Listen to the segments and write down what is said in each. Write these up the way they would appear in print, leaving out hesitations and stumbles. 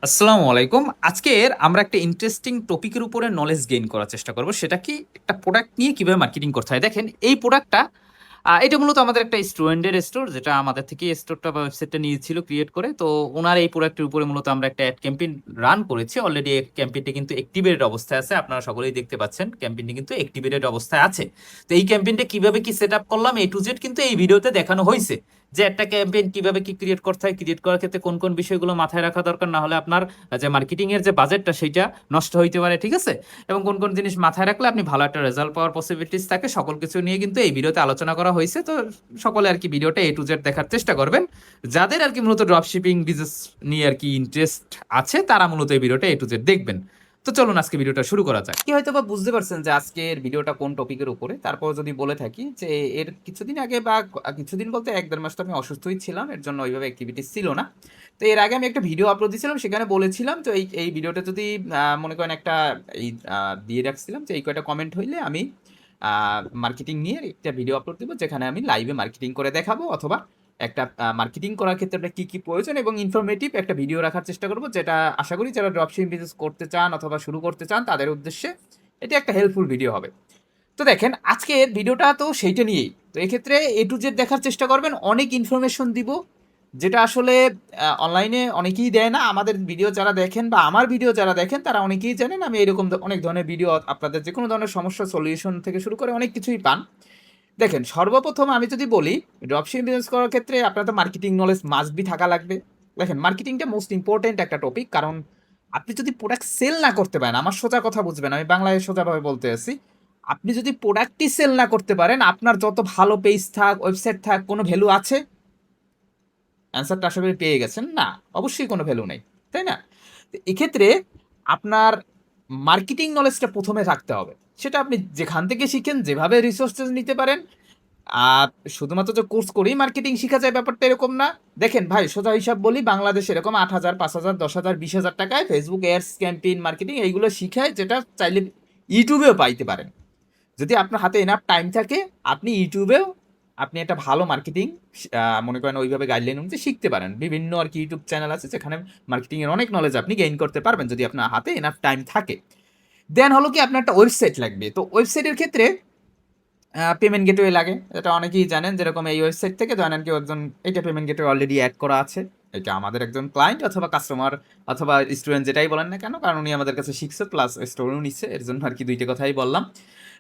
আসসালামু আলাইকুম। আজকের আমরা একটা ইন্টারেস্টিং টপিকের উপরে নলেজ গেইন করার চেষ্টা করব। সেটা কি? একটা প্রোডাক্ট নিয়ে কিভাবে মার্কেটিং করতে হয়। দেখেন এই প্রোডাক্টটা এটা মূলত আমাদের একটা স্টুডেন্টের স্টোর যেটা আমাদের থেকে স্টোরটা বা ওয়েবসাইটটা নিয়েছিল ক্রিয়েট করে। তো উনার এই প্রোডাক্টের উপরে মূলত আমরা একটা এড ক্যাম্পেইন রান করেছি। অলরেডি এই ক্যাম্পেইনটা কিন্তু অ্যাক্টিভেটেড অবস্থায় আছে। আপনারা সকলেই দেখতে পাচ্ছেন ক্যাম্পেইনটি কিন্তু অ্যাক্টিভেটেড অবস্থায় আছে। তো এই ক্যাম্পেইনটা কিভাবে কি সেটআপ করলাম A to Z কিন্তু এই ভিডিওতে দেখানো হইছে। যে একটা ক্যাম্পেইন কিভাবে কি ক্রিয়েট করতে হয়, ক্রিয়েট করার ক্ষেত্রে কোন, কোন বিষয়গুলো মাথায় রাখা দরকার, না হলে আপনার যে মার্কেটিং এর যে বাজেটটা সেইটা নষ্ট হইতে পারে, ঠিক আছে? এবং কোন, কোন জিনিস মাথায় রাখলে আপনি ভালো একটা রেজাল্ট পাওয়ার পসিবিলিটিস থাকে, সকল কিছু নিয়ে কিন্তু এই ভিডিওতে আলোচনা করা হইছে। তো সকলে আরকি ভিডিওটা A to Z দেখার চেষ্টা করবেন। যাদের আরকি মূলত ড্রপ শিপিং বিজনেস নিয়ে আরকি ইন্টারেস্ট আছে তারা মূলত এই ভিডিওটা A to Z দেখবেন। তো চলুন আজকে ভিডিওটা শুরু করা যাক। কি হয়তোবা বুঝতে পারছেন যে আজকের ভিডিওটা কোন টপিকের উপরে। তারপর যদি বলে থাকি যে এর কিছুদিন আগে বা কিছুদিন বলতে ১-১.৫ মাস তো আমি অসুস্থই ছিলাম। এর জন্য ওইভাবে অ্যাক্টিভিটিস ছিল না। তো এর আগে আমি একটা ভিডিও আপলোড দিয়েছিলাম, সেখানে বলেছিলাম তো এই ভিডিওটা যদি মনে করেন একটা এই দিয়ে রাখছিলাম যে এই কয়টা কমেন্ট হইলে আমি মার্কেটিং নিয়ে একটা ভিডিও আপলোড দেবো, যেখানে আমি লাইভে মার্কেটিং করে দেখাবো, অথবা একটা মার্কেটিং করার ক্ষেত্রে আপনার কী কী প্রয়োজন এবং ইনফরমেটিভ একটা ভিডিও রাখার চেষ্টা করবো, যেটা আশা করি যারা ড্রপশিপিং বিজনেস করতে চান অথবা শুরু করতে চান তাদের উদ্দেশ্যে এটা একটা হেল্পফুল ভিডিও হবে। তো দেখেন আজকের ভিডিওটা তো সেইটা নিয়েই। তো এক্ষেত্রে A to Z দেখার চেষ্টা করবেন। অনেক ইনফরমেশন দিব, যেটা আসলে অনলাইনে অনেকেই দেয় না। আমাদের ভিডিও যারা দেখেন বা আমার ভিডিও যারা দেখেন তারা অনেকেই জানেন আমি এরকম অনেক ধরনের ভিডিও আপনাদের যে কোনো ধরনের সমস্যার সলিউশন থেকে শুরু করে অনেক কিছুই পান। দেখেন সর্বপ্রথম আমি যদি বলি, ড্রপশিপিং বিজনেস করার ক্ষেত্রে আপনার তো মার্কেটিং নলেজ মাস্ট বি থাকা লাগবে। দেখেন মার্কেটিংটা মোস্ট ইম্পর্টেন্ট একটা টপিক, কারণ আপনি যদি প্রোডাক্ট সেল না করতে পারেন, আমার সোজা কথা বুঝবেন, আমি বাংলায় সোজাভাবে বলতে আছি, আপনি যদি প্রোডাক্টই সেল না করতে পারেন, আপনার যত ভালো পেজ থাক, ওয়েবসাইট থাক, কোনো ভ্যালু আছে? অ্যান্সারটা আশা করি পেয়ে গেছেন। না, অবশ্যই কোনো ভ্যালু নেই, তাই না? তো এক্ষেত্রে আপনার মার্কেটিং নলেজটা প্রথমে থাকতে হবে। সেটা আপনি যেখান থেকে শিখেন, যেভাবে রিসোর্সেস নিতে পারেন। আর শুধুমাত্র যে কোর্স করেই মার্কেটিং শিখা যায় ব্যাপারটা এরকম না। দেখেন ভাই, সোজা হিসাব বলি, বাংলাদেশে এরকম ৮,০০০, ৫,০০০, ১০,০০০, ২০,০০০ টাকায় ফেসবুক অ্যাডস, ক্যাম্পেইন মার্কেটিং এইগুলো শিখায়, যেটা চাইলে ইউটিউবেও পাইতে পারেন। যদি আপনার হাতে এনাফ টাইম থাকে, আপনি ইউটিউবেও আপনি একটা ভালো মার্কেটিং মনে করেন ওইভাবে গাইডলাইন অনুযায়ী শিখতে পারেন। বিভিন্ন আর কি ইউটিউব চ্যানেল আছে যেখানে মার্কেটিংয়ের অনেক নলেজ আপনি গেইন করতে পারবেন, যদি আপনার হাতে এনাফ টাইম থাকে। দেন হলো কি, আপনার একটা ওয়েবসাইট লাগবে। তো ওয়েবসাইটের ক্ষেত্রে পেমেন্ট গেটওয়ে লাগে, এটা অনেকেই জানেন। যেরকম এই ওয়েবসাইট থেকে ধরেন কেউ একজন, এটা পেমেন্ট গেটওয়ে অলরেডি অ্যাড করা আছে, এটা আমাদের একজন ক্লায়েন্ট অথবা কাস্টমার অথবা স্টুডেন্ট যেটাই বলেন না কেন, কারণ উনি আমাদের কাছে শিখছে প্লাস স্টোরেও নিচ্ছে, এর জন্য আর কি দুইটা কথাই বললাম।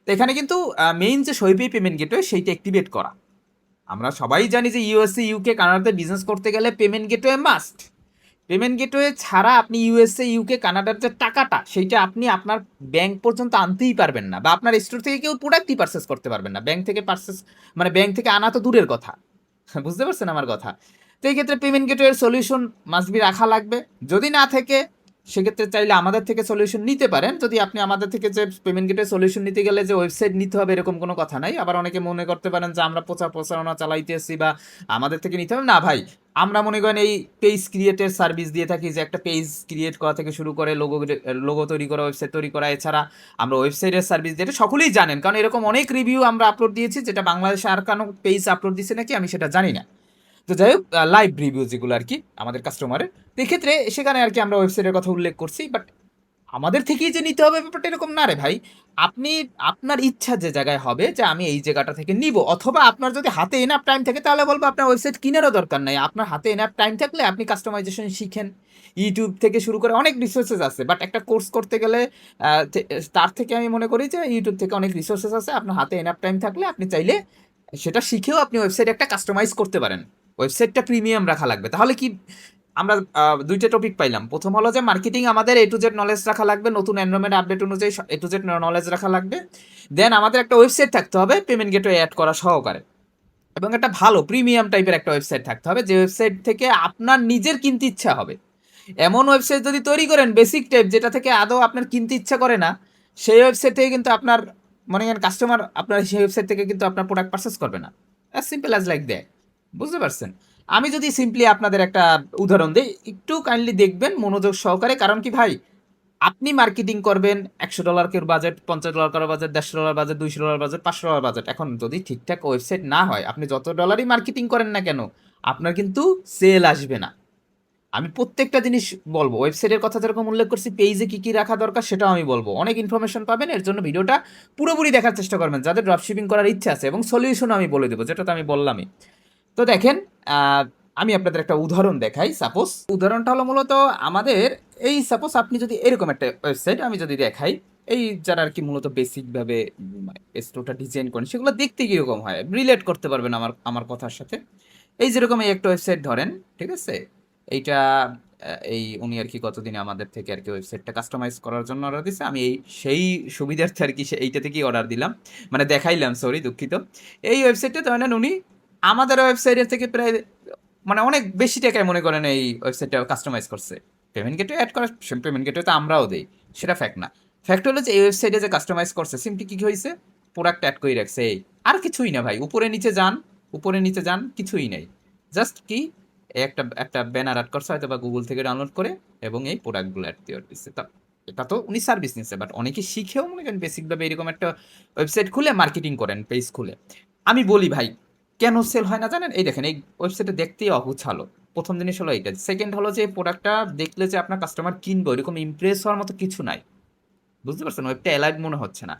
তো এখানে কিন্তু মেইন যে সইপে পেমেন্ট গেটওয়ে সেইটা অ্যাক্টিভেট করা। আমরা সবাই জানি যে ইউএসএ, ইউকে, কানাডাতে বিজনেস করতে গেলে payment gateway must. Payment gateway ছাড়া আপনি ইউএসএ, ইউকে, কানাডার যে টাকাটা সেইটা আপনি আপনার ব্যাংক পর্যন্ত আনতেই পারবেন না, বা আপনার স্টোর থেকে কেউ প্রোডাক্টই পারচেস করতে পারবেন না। ব্যাংক থেকে পারচেস মানে ব্যাংক থেকে আনা তো দূরের কথা। বুঝতে পারছেন আমার কথা? তো এই ক্ষেত্রে পেমেন্ট গেটওয়ের সলিউশন মাস্ট বি রাখা লাগবে। যদি না থাকে সেক্ষেত্রে চাইলে আমাদের থেকে সলিউশন নিতে পারেন। যদি আপনি আমাদের থেকে যে পেমেন্ট গেটওয়ে সলিউশন নিতে গেলে যে ওয়েবসাইট নিতে হবে এরকম কোনো কথা নাই। আবার অনেকে মনে করতে পারেন যে আমরা প্রচারণা চালাইতেছি বা আমাদের থেকে নিতে হবে না। ভাই, আমরা মনে করেন এই পেজ ক্রিয়েটের সার্ভিস দিয়ে থাকি, যে একটা পেজ ক্রিয়েট করা থেকে শুরু করে লোগো তৈরি করা, ওয়েবসাইট তৈরি করা। এছাড়া আমরা ওয়েবসাইটের সার্ভিস দিয়ে, এটা সকলেই জানেন, কারণ এরকম অনেক রিভিউ আমরা আপলোড দিয়েছি, যেটা বাংলাদেশে আর কোনো পেজ আপলোড দিচ্ছে নাকি আমি সেটা জানি না। তো যাই হোক, লাইভ রিভিউ যেগুলো আর কি আমাদের কাস্টমারের, তো এক্ষেত্রে সেখানে আর কি আমরা ওয়েবসাইটের কথা উল্লেখ করছি। বাট আমাদের থেকেই যে নিতে হবে ব্যাপারটা এরকম না রে ভাই। আপনি আপনার ইচ্ছা যে জায়গায় হবে যে আমি এই জায়গাটা থেকে নিব, অথবা আপনার যদি হাতে এনাফ টাইম থাকে তাহলে বলবো আপনার ওয়েবসাইট কিনারও দরকার নাই। আপনার হাতে এনাফ টাইম থাকলে আপনি কাস্টমাইজেশন শিখেন। ইউটিউব থেকে শুরু করে অনেক রিসোর্সেস আছে, বাট একটা কোর্স করতে গেলে তার থেকে আমি মনে করি যে ইউটিউব থেকে অনেক রিসোর্সেস আছে। আপনার হাতে এনাফ টাইম থাকলে আপনি চাইলে সেটা শিখেও আপনি ওয়েবসাইট একটা কাস্টমাইজ করতে পারেন। ওয়েবসাইটটা প্রিমিয়াম রাখা লাগবে, তাহলে কি আমরা দুইটা টপিক পাইলাম। প্রথম হলো যে মার্কেটিং আমাদের A to Z নলেজ রাখা লাগবে, নতুন এনভায়রনমেন্ট আপডেট অনুযায়ী A to Z নলেজ রাখা লাগবে। দেন আমাদের একটা ওয়েবসাইট থাকতে হবে পেমেন্ট গেটওয়ে অ্যাড করা সহকারে, এবং একটা ভালো প্রিমিয়াম টাইপের একটা ওয়েবসাইট থাকতে হবে, যে ওয়েবসাইট থেকে আপনার নিজের কিনতে ইচ্ছা হবে। এমন ওয়েবসাইট যদি তৈরি করেন বেসিক টাইপ, যেটা থেকে আদৌ আপনার কিনতে ইচ্ছা করে না, সেই ওয়েবসাইট থেকে কিন্তু আপনার মনে করেন কাস্টমার আপনার সেই ওয়েবসাইট থেকে কিন্তু আপনার প্রোডাক্ট পারচেস করবে না। As simple as like that. বুঝতে পারছেন? আমি যদি সিম্পলি আপনাদের একটা উদাহরণ দিই, একটু কাইন্ডলি দেখবেন মনোযোগ সহকারে। কারণ কি ভাই, আপনি মার্কেটিং করবেন, $100 কেউ বাজেট, $50 কারো বাজেট, $150 বাজেট, $200 বাজেট, $500 বাজেট। এখন যদি ঠিকঠাক ওয়েবসাইট না হয়, আপনি যত ডলারই মার্কেটিং করেন না কেন, আপনার কিন্তু সেল আসবে না। আমি প্রত্যেকটা জিনিস বলবো, ওয়েবসাইটের কথা যেরকম উল্লেখ করছি, পেজে কি কি রাখা দরকার সেটাও আমি বলবো। অনেক ইনফরমেশন পাবেন, এর জন্য ভিডিওটা পুরোপুরি দেখার চেষ্টা করবেন যাদের ড্রপশিপিং করার ইচ্ছা আছে, এবং সলিউশন আমি বলে দেবো, যেটা তো আমি বললামই। তো দেখেন, আহ, আমি আপনাদের একটা উদাহরণ দেখাই। সাপোজ উদাহরণটা হলো মূলত আমাদের, এই সাপোজ আপনি যদি এরকম একটা ওয়েবসাইট আমি যদি দেখাই, এই যারা আর কি মূলত বেসিকভাবে স্টোরটা ডিজাইন করেন, সেগুলো দেখতে কীরকম হয় রিলেট করতে পারবেন আমার আমার কথার সাথে। এই যেরকম এই একটা ওয়েবসাইট ধরেন, ঠিক আছে, এইটা এই উনি আর কি কতদিনে আমাদের থেকে আর কি ওয়েবসাইটটা কাস্টমাইজ করার জন্য অর্ডার দিছে। আমি এই সেই সুবিধার্থে আর কি এইটা থেকেই অর্ডার দিলাম, মানে দেখাইলাম, সরি দুঃখিত। এই ওয়েবসাইটটা ধরেন উনি আমাদের ওয়েবসাইটের থেকে প্রায় মানে অনেক বেশি টাকায় মনে করেন এই ওয়েবসাইটটা কাস্টমাইজ করছে। পেমেন্ট গেটওয়ে অ্যাড করা, পেমেন্ট গেটওয়ে তো আমরাও দেই, সেটা ফ্যাক্ট না। ফ্যাক্ট হলো যে এই ওয়েবসাইটে যে কাস্টমাইজ করছে, সিম্পলি কি হয়েছে, প্রোডাক্ট অ্যাড করে রাখছে, এই আর কিছুই না ভাই। উপরে নিচে যান, উপরে নিচে যান, কিছুই নেই। জাস্ট কি একটা একটা ব্যানার অ্যাড করছে হয়তো বা গুগল থেকে ডাউনলোড করে, এবং এই প্রোডাক্টগুলো অ্যাড দিয়ে দিচ্ছে। তা এটা তো উনি সার্ভিস নিচ্ছে, বাট অনেকে শিখেও মনে করেন বেসিকভাবে এরকম একটা ওয়েবসাইট খুলে মার্কেটিং করেন, পেজ খুলে। আমি বলি ভাই, কেন সেল হয় না জানেন? এই দেখেন, এই ওয়েবসাইটে দেখতেই অগুছালো। প্রথম জিনিস হলো এইটা। সেকেন্ড হলো যে প্রোডাক্টটা দেখলে যে আপনার কাস্টমার কিনবে এরকম ইমপ্রেস হওয়ার মতো কিছু নাই। বুঝতে পারছেন? ওয়েবটা অ্যালাইভ মনে হচ্ছে না।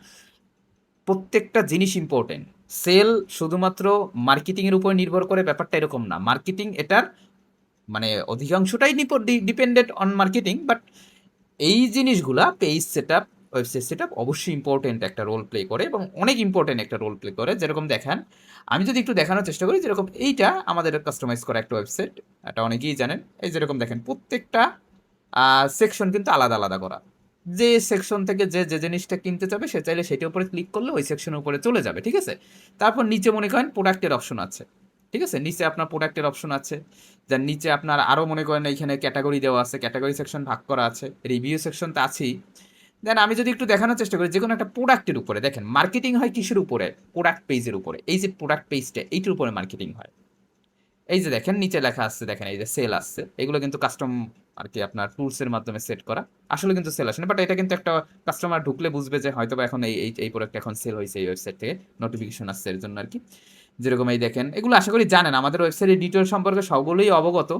প্রত্যেকটা জিনিস ইম্পর্টেন্ট। সেল শুধুমাত্র মার্কেটিং এর উপর নির্ভর করে ব্যাপারটা এরকম না। মার্কেটিং এটার মানে অধিকাংশটাই ডিপেন্ডেন্ট অন মার্কেটিং, বাট এই জিনিসগুলা পেজ সেটআপ, ওয়েবসাইট সেটআপ অবশ্যই ইম্পর্টেন্ট একটা রোল প্লে করে, এবং অনেক ইম্পর্টেন্ট একটা রোল প্লে করে। যেরকম দেখেন, আমি যদি একটু দেখানোর চেষ্টা করি, যেরকম এইটা আমাদের কাস্টমাইজ করা একটা ওয়েবসাইট, এটা অনেকেই জানেন। এই যেরকম দেখেন, প্রত্যেকটা সেকশন কিন্তু আলাদা আলাদা করা। যে সেকশন থেকে যে যে জিনিসটা কিনতে চাবে সে চাইলে সেটার উপরে ক্লিক করলে ওই সেকশনের উপরে চলে যাবে, ঠিক আছে। তারপর নিচে মনে করেন প্রোডাক্টের অপশন আছে, ঠিক আছে, নিচে আপনার প্রোডাক্টের অপশন আছে। যার নিচে আপনার আরও মনে করেন এইখানে ক্যাটাগরি দেওয়া আছে, ক্যাটাগরি সেকশন ভাগ করা আছে, রিভিউ সেকশন তো আছেই। দেন আমি যদি একটু দেখানোর চেষ্টা করি, যে কোনো একটা প্রোডাক্টের উপরে দেখেন মার্কেটিং হয় কিসের উপরে, প্রোডাক্ট পেজের উপরে। এই যে প্রোডাক্ট পেজটা, এইটার উপরে মার্কেটিং হয়। এই যে দেখেন নিচে লেখা আসছে, দেখেন এই যে সেল আসছে, এগুলো কিন্তু কাস্টম আর কি আপনার টুলসের মাধ্যমে সেট করা। আসলে কিন্তু সেল আসে না, বাট এটা কিন্তু একটা কাস্টমার ঢুকলে বুঝবে যে হয়তো বা এখন এই এই এই প্রোডাক্ট এখন সেল হয়েছে এই ওয়েবসাইট থেকে, নোটিফিকেশন আসছে এর জন্য আর কি। যেরকম এই দেখেন, এগুলো আশা করি জানেন, আমাদের ওয়েবসাইটের ডিটেল সম্পর্কে সবগুলোই অবগত।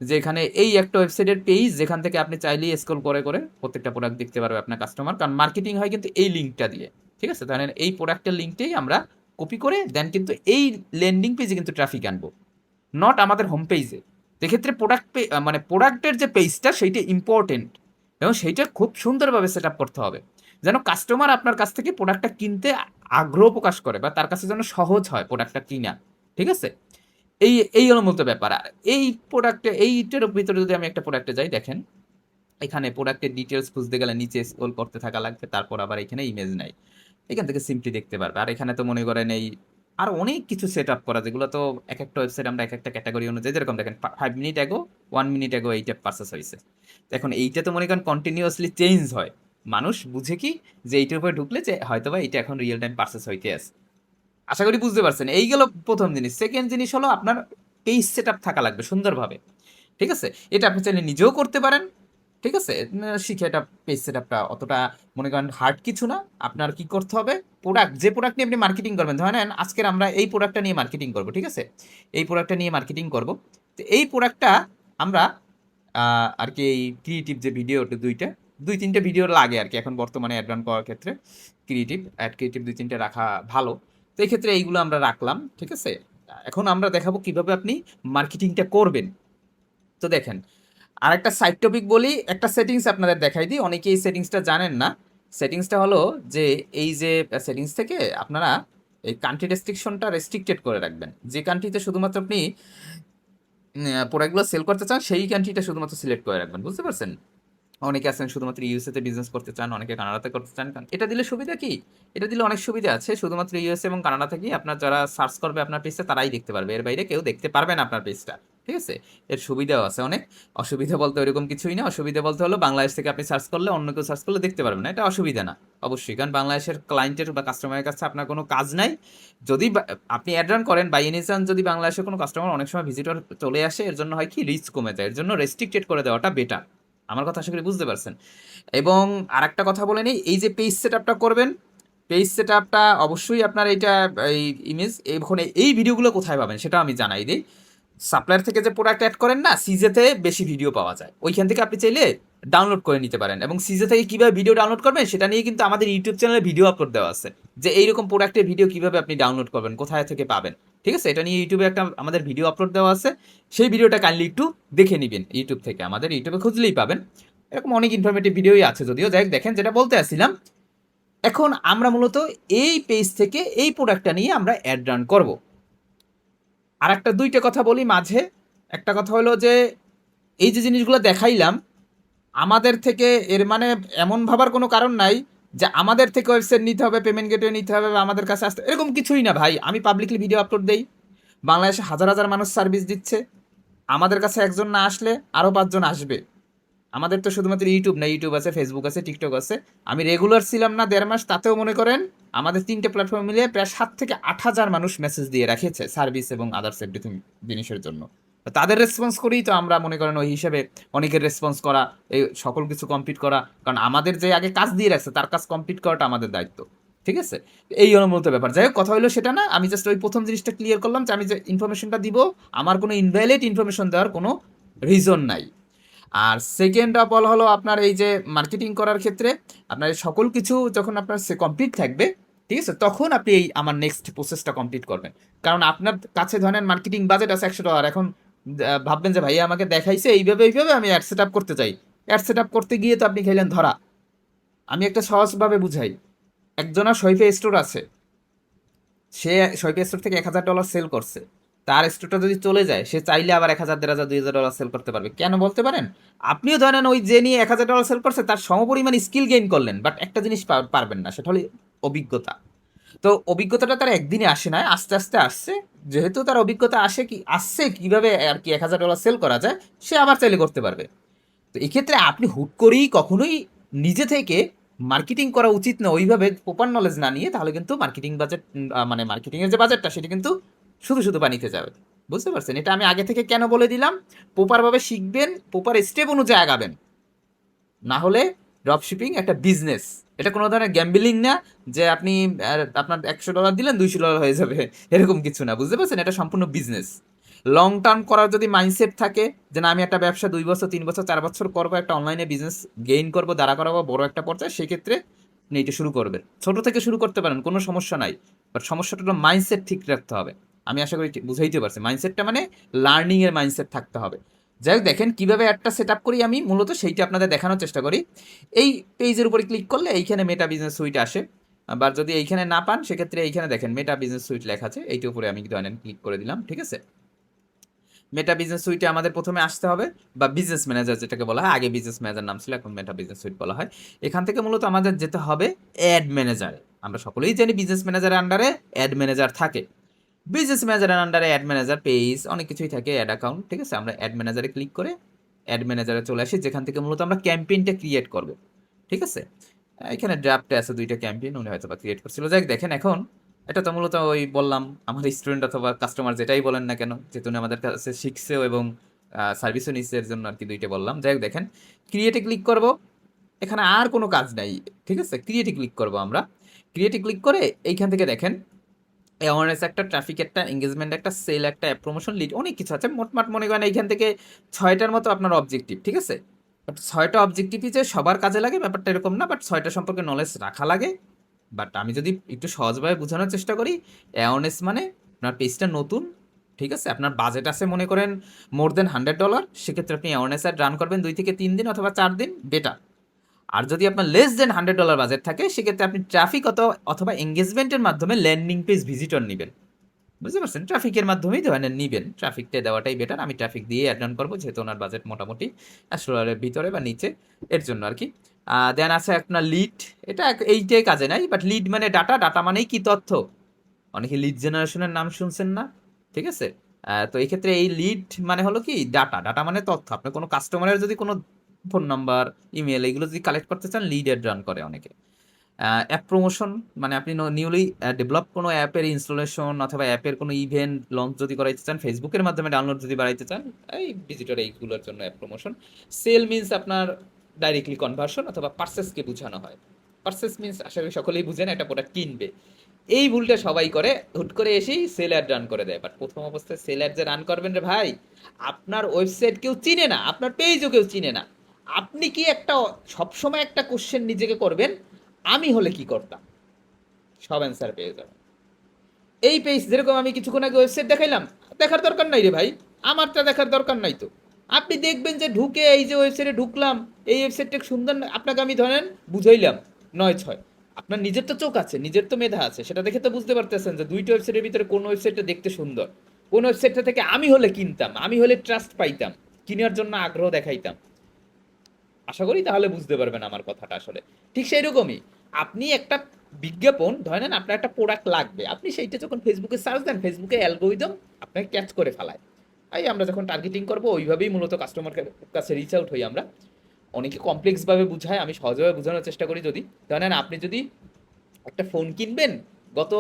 যে এখানে এই একটা ওয়েবসাইটের পেজ, যেখান থেকে আপনি চাইলেই স্ক্রল করে করে প্রত্যেকটা প্রোডাক্ট দেখতে পারবে আপনার কাস্টমার, কারণ মার্কেটিং হয় কিন্তু এই লিঙ্কটা দিয়ে, ঠিক আছে। তাহলে এই প্রোডাক্টের লিঙ্কটাই আমরা কপি করে দেন কিন্তু এই ল্যান্ডিং পেজে কিন্তু ট্রাফিক আনবো, নট আমাদের হোম পেজে। সেক্ষেত্রে প্রোডাক্ট মানে প্রোডাক্টের যে পেজটা সেইটা ইম্পর্টেন্ট, এবং সেইটা খুব সুন্দরভাবে সেট আপ করতে হবে, যেন কাস্টমার আপনার কাছ থেকে প্রোডাক্টটা কিনতে আগ্রহ প্রকাশ করে, বা তার কাছে যেন সহজ হয় প্রোডাক্টটা কিনা, ঠিক আছে। এই এই হলো মূলত ব্যাপার। আর এই প্রোডাক্টে, এইটার ভিতরে যদি আমি একটা প্রোডাক্টে যাই, দেখেন এখানে প্রোডাক্টের ডিটেলস খুঁজতে গেলে নিচে স্ক্রল করতে থাকা লাগবে, তারপর আবার এখানে ইমেজ নাই, এখান থেকে সিম্পলি দেখতে পারবে। আর এখানে তো মনে করেন এই আর অনেক কিছু সেট আপ করা, যেগুলো তো এক একটা ওয়েবসাইট আমরা এক একটা ক্যাটাগরি অনুযায়ী, যেরকম দেখেন 5 মিনিট অ্যাগো, 1 মিনিট অ্যাগো এইটা পারচেস হয়েছে। এখন এইটা তো মনে করেন কন্টিনিউয়াসলি চেঞ্জ হয়। মানুষ বুঝে কি, যে এইটার উপরে ঢুকলে যে হয়তো বা এটা এখন রিয়েল টাইম পারচেস হইতে আছে। আশা করি বুঝতে পারছেন। এই গেল প্রথম জিনিস। সেকেন্ড জিনিস হলো আপনার পেজ সেট আপ থাকা লাগবে সুন্দরভাবে, ঠিক আছে। এটা আপনি চাইলে নিজেও করতে পারেন, ঠিক আছে। শিখে এটা পেজ সেট আপটা অতটা মনে করেন হার্ড কিছু না। আপনার কি করতে হবে, প্রোডাক্ট, যে প্রোডাক্ট নিয়ে আপনি মার্কেটিং করবেন, ধরেন আজকের আমরা এই প্রোডাক্টটা নিয়ে মার্কেটিং করব, ঠিক আছে। এই প্রোডাক্টটা নিয়ে মার্কেটিং করব। তো এই প্রোডাক্টটা আমরা আর কি এই ক্রিয়েটিভ যে ভিডিও দুইটা, দুই তিনটে ভিডিও লাগে আর কি এখন বর্তমানে অ্যাড রান করার ক্ষেত্রে, ক্রিয়েটিভ দুই তিনটে রাখা ভালো। তো এই ক্ষেত্রে এইগুলো আমরা রাখলাম, ঠিক আছে। এখন আমরা দেখাবো কিভাবে আপনি মার্কেটিংটা করবেন। তো দেখেন, আরেকটা সাইড টপিক বলি, একটা সেটিংস আপনাদের দেখাই দিই, অনেকেই এই সেটিংসটা জানেন না। সেটিংসটা হলো যে এই যে সেটিংস থেকে আপনারা এই কান্ট্রি রেস্ট্রিকশনটা রেস্ট্রিক্টেড করে রাখবেন। যে কান্ট্রিতে শুধুমাত্র আপনি প্রোডাক্টগুলো সেল করতে চান, সেই কান্ট্রিটা শুধুমাত্র সিলেক্ট করে রাখবেন, বুঝতে পারছেন। অনেকে আছেন শুধুমাত্র ইউএসএ তে বিজনেস করতে চান, অনেকে কানাডাতে করতে চান। এটা দিলে সুবিধা কি, এটা দিলে অনেক সুবিধা আছে। শুধুমাত্র ইউএসএ এবং কানাডা থেকেই আপনার যারা সার্চ করবে আপনার পেজটা তারাই দেখতে পারবে, এর বাইরে কেউ দেখতে পারবে না আপনার পেজটা, ঠিক আছে। এর সুবিধাও আছে অনেক, অসুবিধা বলতে ওইরকম কিছুই না। অসুবিধা বলতে হলো বাংলাদেশ থেকে আপনি সার্চ করলে অন্য কেউ সার্চ করলে দেখতে পারবেন না, এটা অসুবিধা না অবশ্যই, কারণ বাংলাদেশের ক্লায়েন্টের বা কাস্টমারের কাছে আপনার কোনো কাজ নাই। যদি আপনি অ্যাড রান করেন বাই এনি চান্স, যদি বাংলাদেশের কোনো কাস্টমার অনেক সময় ভিজিটর চলে আসে, এর জন্য হয় কি রিচ কমে যায়, এর জন্য রেস্ট্রিক্টেড করে দেওয়াটা বেটার। আমার কথা আশা করি বুঝতে পারছেন। এবং আরেকটা কথা বলে নিই, এই যে পেজ সেট আপটা করবেন, পেজ সেট আপটা অবশ্যই আপনার এইটা এই ইমেজ, এখন এই ভিডিওগুলো কোথায় পাবেন সেটা আমি জানাই দিই। সাপ্লায়ার থেকে যে প্রোডাক্ট অ্যাড করেন না, সিজেতে বেশি ভিডিও পাওয়া যায়, ওইখান থেকে আপনি চাইলে ডাউনলোড করে নিতে পারেন। এবং সিজে থেকে কিভাবে ভিডিও ডাউনলোড করবেন সেটা নিয়ে কিন্তু আমাদের ইউটিউব চ্যানেলে ভিডিও আপলোড দেওয়া আছে, যে এইরকম প্রোডাক্টের ভিডিও কিভাবে আপনি ডাউনলোড করবেন, কোথায় থেকে পাবেন। ঠিক আছে, এটা নিয়ে ইউটিউবে একটা আমাদের ভিডিও আপলোড দেওয়া আছে, সেই ভিডিওটা কাইন্ডলি একটু দেখে নেবেন ইউটিউব থেকে, আমাদের ইউটিউবে খুঁজলেই পাবেন। এরকম অনেক ইনফরমেটিভ ভিডিওই আছে যদিও। যাই হোক, দেখেন যেটা বলতে আসছিলাম, এখন আমরা মূলত এই পেজ থেকে এই প্রোডাক্টটা নিয়ে আমরা অ্যাড রান করব। আর একটা দুইটা কথা বলি মাঝে। একটা কথা হলো যে এই যে জিনিসগুলো দেখাইলাম, আমাদের থেকে এর মানে এমন ভাবার কোনো কারণ নাই যে আমাদের থেকে ওয়েবসাইট নিতে হবে, পেমেন্ট গেটওয়ে নিতে হবে বা আমাদের কাছে আসতে, এরকম কিছুই না ভাই। আমি পাবলিকলি ভিডিও আপলোড দেই, বাংলাদেশে হাজার হাজার মানুষ সার্ভিস দিচ্ছে, আমাদের কাছে একজন না আসলে আরও 5জন আসবে। আমাদের তো শুধুমাত্র ইউটিউব না, ইউটিউব আছে, ফেসবুক আছে, টিকটক আছে। আমি রেগুলার ছিলাম না 1.5 মাস, তাতেও মনে করেন আমাদের 3টে প্ল্যাটফর্ম মিলিয়ে প্রায় 7 থেকে 8 হাজার মানুষ মেসেজ দিয়ে রাখেছে সার্ভিস এবং আদার্স এভরিথিং জিনিসের জন্য। তাদের রেসপন্স করেই তো আমরা মনে করেন ওই হিসেবে অনেকের রেসপন্স করা, এই সকল কিছু কমপ্লিট করা, কারণ আমাদের যে আগে কাজ দিয়ে রাখছে তার কাজ কমপ্লিট করাটা আমাদের দায়িত্ব। ঠিক আছে, এই অনুমূলত ব্যাপার। যাই হোক, কথা হলো সেটা না, আমি জাস্ট ওই প্রথম জিনিসটা ক্লিয়ার করলাম যে আমি যে ইনফরমেশনটা দিব, আমার কোনো ইনভ্যালিড ইনফরমেশন দেওয়ার কোনো রিজন নাই। আর সেকেন্ড অফ অল হলো আপনার এই যে মার্কেটিং করার ক্ষেত্রে আপনার এই সকল কিছু যখন আপনার সে কমপ্লিট থাকবে, ঠিক আছে, তখন আপনি এই আমার নেক্সট প্রসেসটা কমপ্লিট করবেন। কারণ আপনার কাছে ধরেন মার্কেটিং বাজেট আছে $100, এখন ভাববেন যে ভাইয়া আমাকে দেখাইছে এইভাবে এইভাবে আমি অ্যাড সেট আপ করতে চাই। অ্যাড সেট আপ করতে গিয়ে তো আপনি খেলেন ধরা। আমি একটা সহজভাবে বুঝাই, একজনের শৈফে স্টোর আছে, সে শৈপে স্টোর থেকে $1,000 সেল করছে, তার স্টোরটা যদি চলে যায় সে চাইলে আবার 1,000, 1,500, $2,000 সেল করতে পারবে। কেন বলতে পারেন? আপনিও ধরেন ওই যে নিয়ে $1,000 সেল করছে তার সমপরিমাণ স্কিল গেইন করলেন, বাট একটা জিনিস পারবেন না, সেটা হলো অভিজ্ঞতা। তো অভিজ্ঞতাটা তার একদিনে আসে না, আস্তে আস্তে আসছে। যেহেতু তার অভিজ্ঞতা আসছে কিভাবে আর কি $1,000 সেল করা যায়, সে আবার চাইলে করতে পারবে। তো এক্ষেত্রে আপনি হুট করেই কখনোই নিজে থেকে মার্কেটিং করা উচিত না ওইভাবে প্রপার নলেজ না নিয়ে, তাহলে কিন্তু মার্কেটিং বাজেট মানে মার্কেটিংয়ের যে বাজেটটা সেটা কিন্তু শুধু শুধু পানিতে যাবে। বুঝতে পারছেন? এটা আমি আগে থেকে কেন বলে দিলাম, প্রপারভাবে শিখবেন, প্রপার স্টেপ অনুযায়ী আগাবেন। না হলে ড্রপ শিপিং একটা বিজনেস, এটা কোনো ধরনের গ্যাম্বলিং না যে আপনি আপনার $100 দিলেন $200 হয়ে যাবে, এরকম কিছু না। বুঝতে পারছেন? এটা সম্পূর্ণ বিজনেস। লং টার্ম করার যদি মাইন্ডসেট থাকে যে না আমি একটা ব্যবসা 2 বছর 3 বছর 4 বছর করবো, একটা অনলাইনে বিজনেস গেইন করবো, দাঁড়া করাবো বড় একটা পর্যায়ে, সেক্ষেত্রে আপনি এটা শুরু করবেন। ছোট থেকে শুরু করতে পারেন, কোনো সমস্যা নাই, বাট সমস্যাটা হলো মাইন্ডসেট ঠিক রাখতে হবে। আমি আশা করি বুঝাইতে পারছি। মাইন্ডসেটটা মানে লার্নিং এর মাইন্ডসেট থাকতে হবে। যাই হোক, দেখেন কিভাবে একটা সেট আপ করি আমি, মূলত সেইটা আপনাদের দেখানোর চেষ্টা করি। এই পেজের উপরে ক্লিক করলে এইখানে মেটা বিজনেস সুইট আসে, বা যদি এইখানে না পান সেক্ষেত্রে এইখানে দেখেন মেটা বিজনেস সুইট লেখা আছে, এইটার উপরে আমি ধরেন ক্লিক করে দিলাম। ঠিক আছে, মেটা বিজনেস সুইটে আমাদের প্রথমে আসতে হবে, বা বিজনেস ম্যানেজার যেটাকে বলা হয়, আগে বিজনেস ম্যানেজার নাম ছিল, এখন মেটা বিজনেস সুইট বলা হয়। এখান থেকে মূলত আমাদের যেতে হবে অ্যাড ম্যানেজারে। আমরা সকলেই জানি বিজনেস ম্যানেজারের আন্ডারে অ্যাড ম্যানেজার থাকে। বিজনেস ম্যানেজারের আন্ডারে অ্যাড ম্যানেজার, পেজ, অনেক কিছুই থাকে, অ্যাড অ্যাকাউন্ট। ঠিক আছে, আমরা অ্যাড ম্যানেজারে ক্লিক করে অ্যাড ম্যানেজারে চলে আসি, যেখান থেকে মূলত আমরা ক্যাম্পেইনটা ক্রিয়েট করব। ঠিক আছে, এখানে ড্রাফটে আছে 2টা ক্যাম্পেইন, উনি হয়তো বা ক্রিয়েট করছিল। যাই হোক, দেখেন এখন এটা তো মূলত ওই বললাম আমার স্টুডেন্ট অথবা কাস্টমার যেটাই বলেন না কেন, যেহেতু উনি আমাদের কাছে শিখছেও এবং সার্ভিসও নিচ্ছে, এর জন্য আর কি 2টা বললাম। যাই হোক, দেখেন ক্রিয়েটে ক্লিক করব, এখানে আর কোনো কাজ নাই। ঠিক আছে, ক্রিয়েটে ক্লিক করব আমরা। ক্রিয়েটে ক্লিক করে এইখান থেকে দেখেন অ্যাওয়ারনেস একটা, ট্রাফিক একটা, এঙ্গেজমেন্ট একটা, সেল একটা, অ্যাপ প্রমোশন, লিড, অনেক কিছু আছে। মোটমাট মনে করেন এইখান থেকে 6টার মতো আপনার অবজেক্টিভ। ঠিক আছে, বাট 6টা অবজেক্টিভই যে সবার কাজে লাগে ব্যাপারটা এরকম না, বাট 6টা সম্পর্কে নলেজ রাখা লাগে। বাট আমি যদি একটু সহজভাবে বোঝানোর চেষ্টা করি, অ্যাওয়ারনেস মানে আপনার পেজটা নতুন, ঠিক আছে, আপনার বাজেট আছে মনে করেন $100, সেক্ষেত্রে আপনি অ্যাওয়ারনেস অ্যাড রান করবেন 2 থেকে 3 দিন অথবা 4 দিন, বেটার। আর যদি আপনার $100 বাজেট থাকে, সেক্ষেত্রে আপনি ট্রাফিক অথবা এঙ্গেজমেন্টের মাধ্যমে ল্যান্ডিং পেজ ভিজিটর নেবেন। বুঝতে পারছেন? ট্রাফিকের মাধ্যমেই ধরেন নিবেন, ট্রাফিকটা দেওয়াটাই বেটার। আমি ট্রাফিক দিয়ে অ্যাড রান করবো, যেহেতু ওনার বাজেট মোটামুটি $100 ভিতরে বা নিচে, এর জন্য আর কি। দেন আছে আপনার লিড, এটা এইটাই কাজে নাই, বাট লিড মানে ডাটা, ডাটা মানেই কি তথ্য। অনেকে লিড জেনারেশনের নাম শুনছেন না? ঠিক আছে, তো এই ক্ষেত্রে এই লিড মানে হলো কি ডাটা, ডাটা মানে তথ্য। আপনি কোনো কাস্টমারের যদি কোনো ফোন নাম্বার, ইমেল, এগুলো যদি কালেক্ট করতে চান, লিড অ্যাড রান করে অনেকে। অ্যাপ প্রমোশন মানে আপনি নিউলি ডেভেলপ কোনো অ্যাপের ইনস্টলেশন অথবা অ্যাপের কোনো ইভেন্ট লঞ্চ যদি করাইতে চান, ফেসবুকের মাধ্যমে ডাউনলোড যদি বাড়াইতে চান, এই ভিজিটর, এইগুলোর জন্য অ্যাপ প্রমোশন। সেল মিনস আপনার ডাইরেক্টলি কনভার্সন অথবা পার্সেসকে বোঝানো হয়। পার্সেস মিনস আশা করি সকলেই বুঝেন, একটা প্রোডাক্ট কিনবে। এই ভুলটা সবাই করে, হুট করে এসেই সেল অ্যাড রান করে দেয়। বাট প্রথম অবস্থায় সেল অ্যাড যে রান করবেন রে ভাই, আপনার ওয়েবসাইট কেউ চিনে না, আপনার পেজও কেউ চিনে না। আপনি কি একটা সবসময় একটা কোশ্চেন নিজেকে করবেন, আমি হলে কি করতাম? সব অ্যান্সার পেয়ে যাবেন। এই পেজ যেরকম আমি কিছুক্ষণ আগে ওয়েবসাইট দেখাইলাম, দেখার দরকার নাই রে ভাই, আমারটা দেখার দরকার নাই তো। আপনি দেখবেন যে ঢুকে এই যে ওয়েবসাইটে ঢুকলাম, এই ওয়েবসাইটটা সুন্দর আপনাকে আমি ধরেন বুঝাইলাম 9/6, আপনার নিজের তো চোখ আছে, নিজের তো মেধা আছে, সেটা দেখে তো বুঝতে পারতেছেন যে দুইটা ওয়েবসাইটের ভিতরে কোন ওয়েবসাইটটা দেখতে সুন্দর, কোন ওয়েবসাইটটা থেকে আমি হলে কিনতাম, আমি হলে ট্রাস্ট পাইতাম, কেনার জন্য আগ্রহ দেখাইতাম। আশা করি তাহলে বুঝতে পারবেন আমার কথাটা আসলে। ঠিক সেই রকমই, আপনি একটা বিজ্ঞাপন ধরেন, আপনার একটা প্রোডাক্ট লাগবে, আপনি সেইটা যখন ফেসবুকে সার্চ দেন, ফেসবুকে অ্যালগোরিদম আপনাকে ক্যাচ করে ফেলায়। এই আমরা যখন টার্গেটিং করবো ওইভাবেই মূলত কাস্টমার কাছে রিচ আউট হই আমরা। অনেকে কমপ্লেক্স ভাবে বুঝায়, আমি সহজভাবে বোঝানোর চেষ্টা করি। যদি ধরেন আপনি যদি একটা ফোন কিনবেন, গত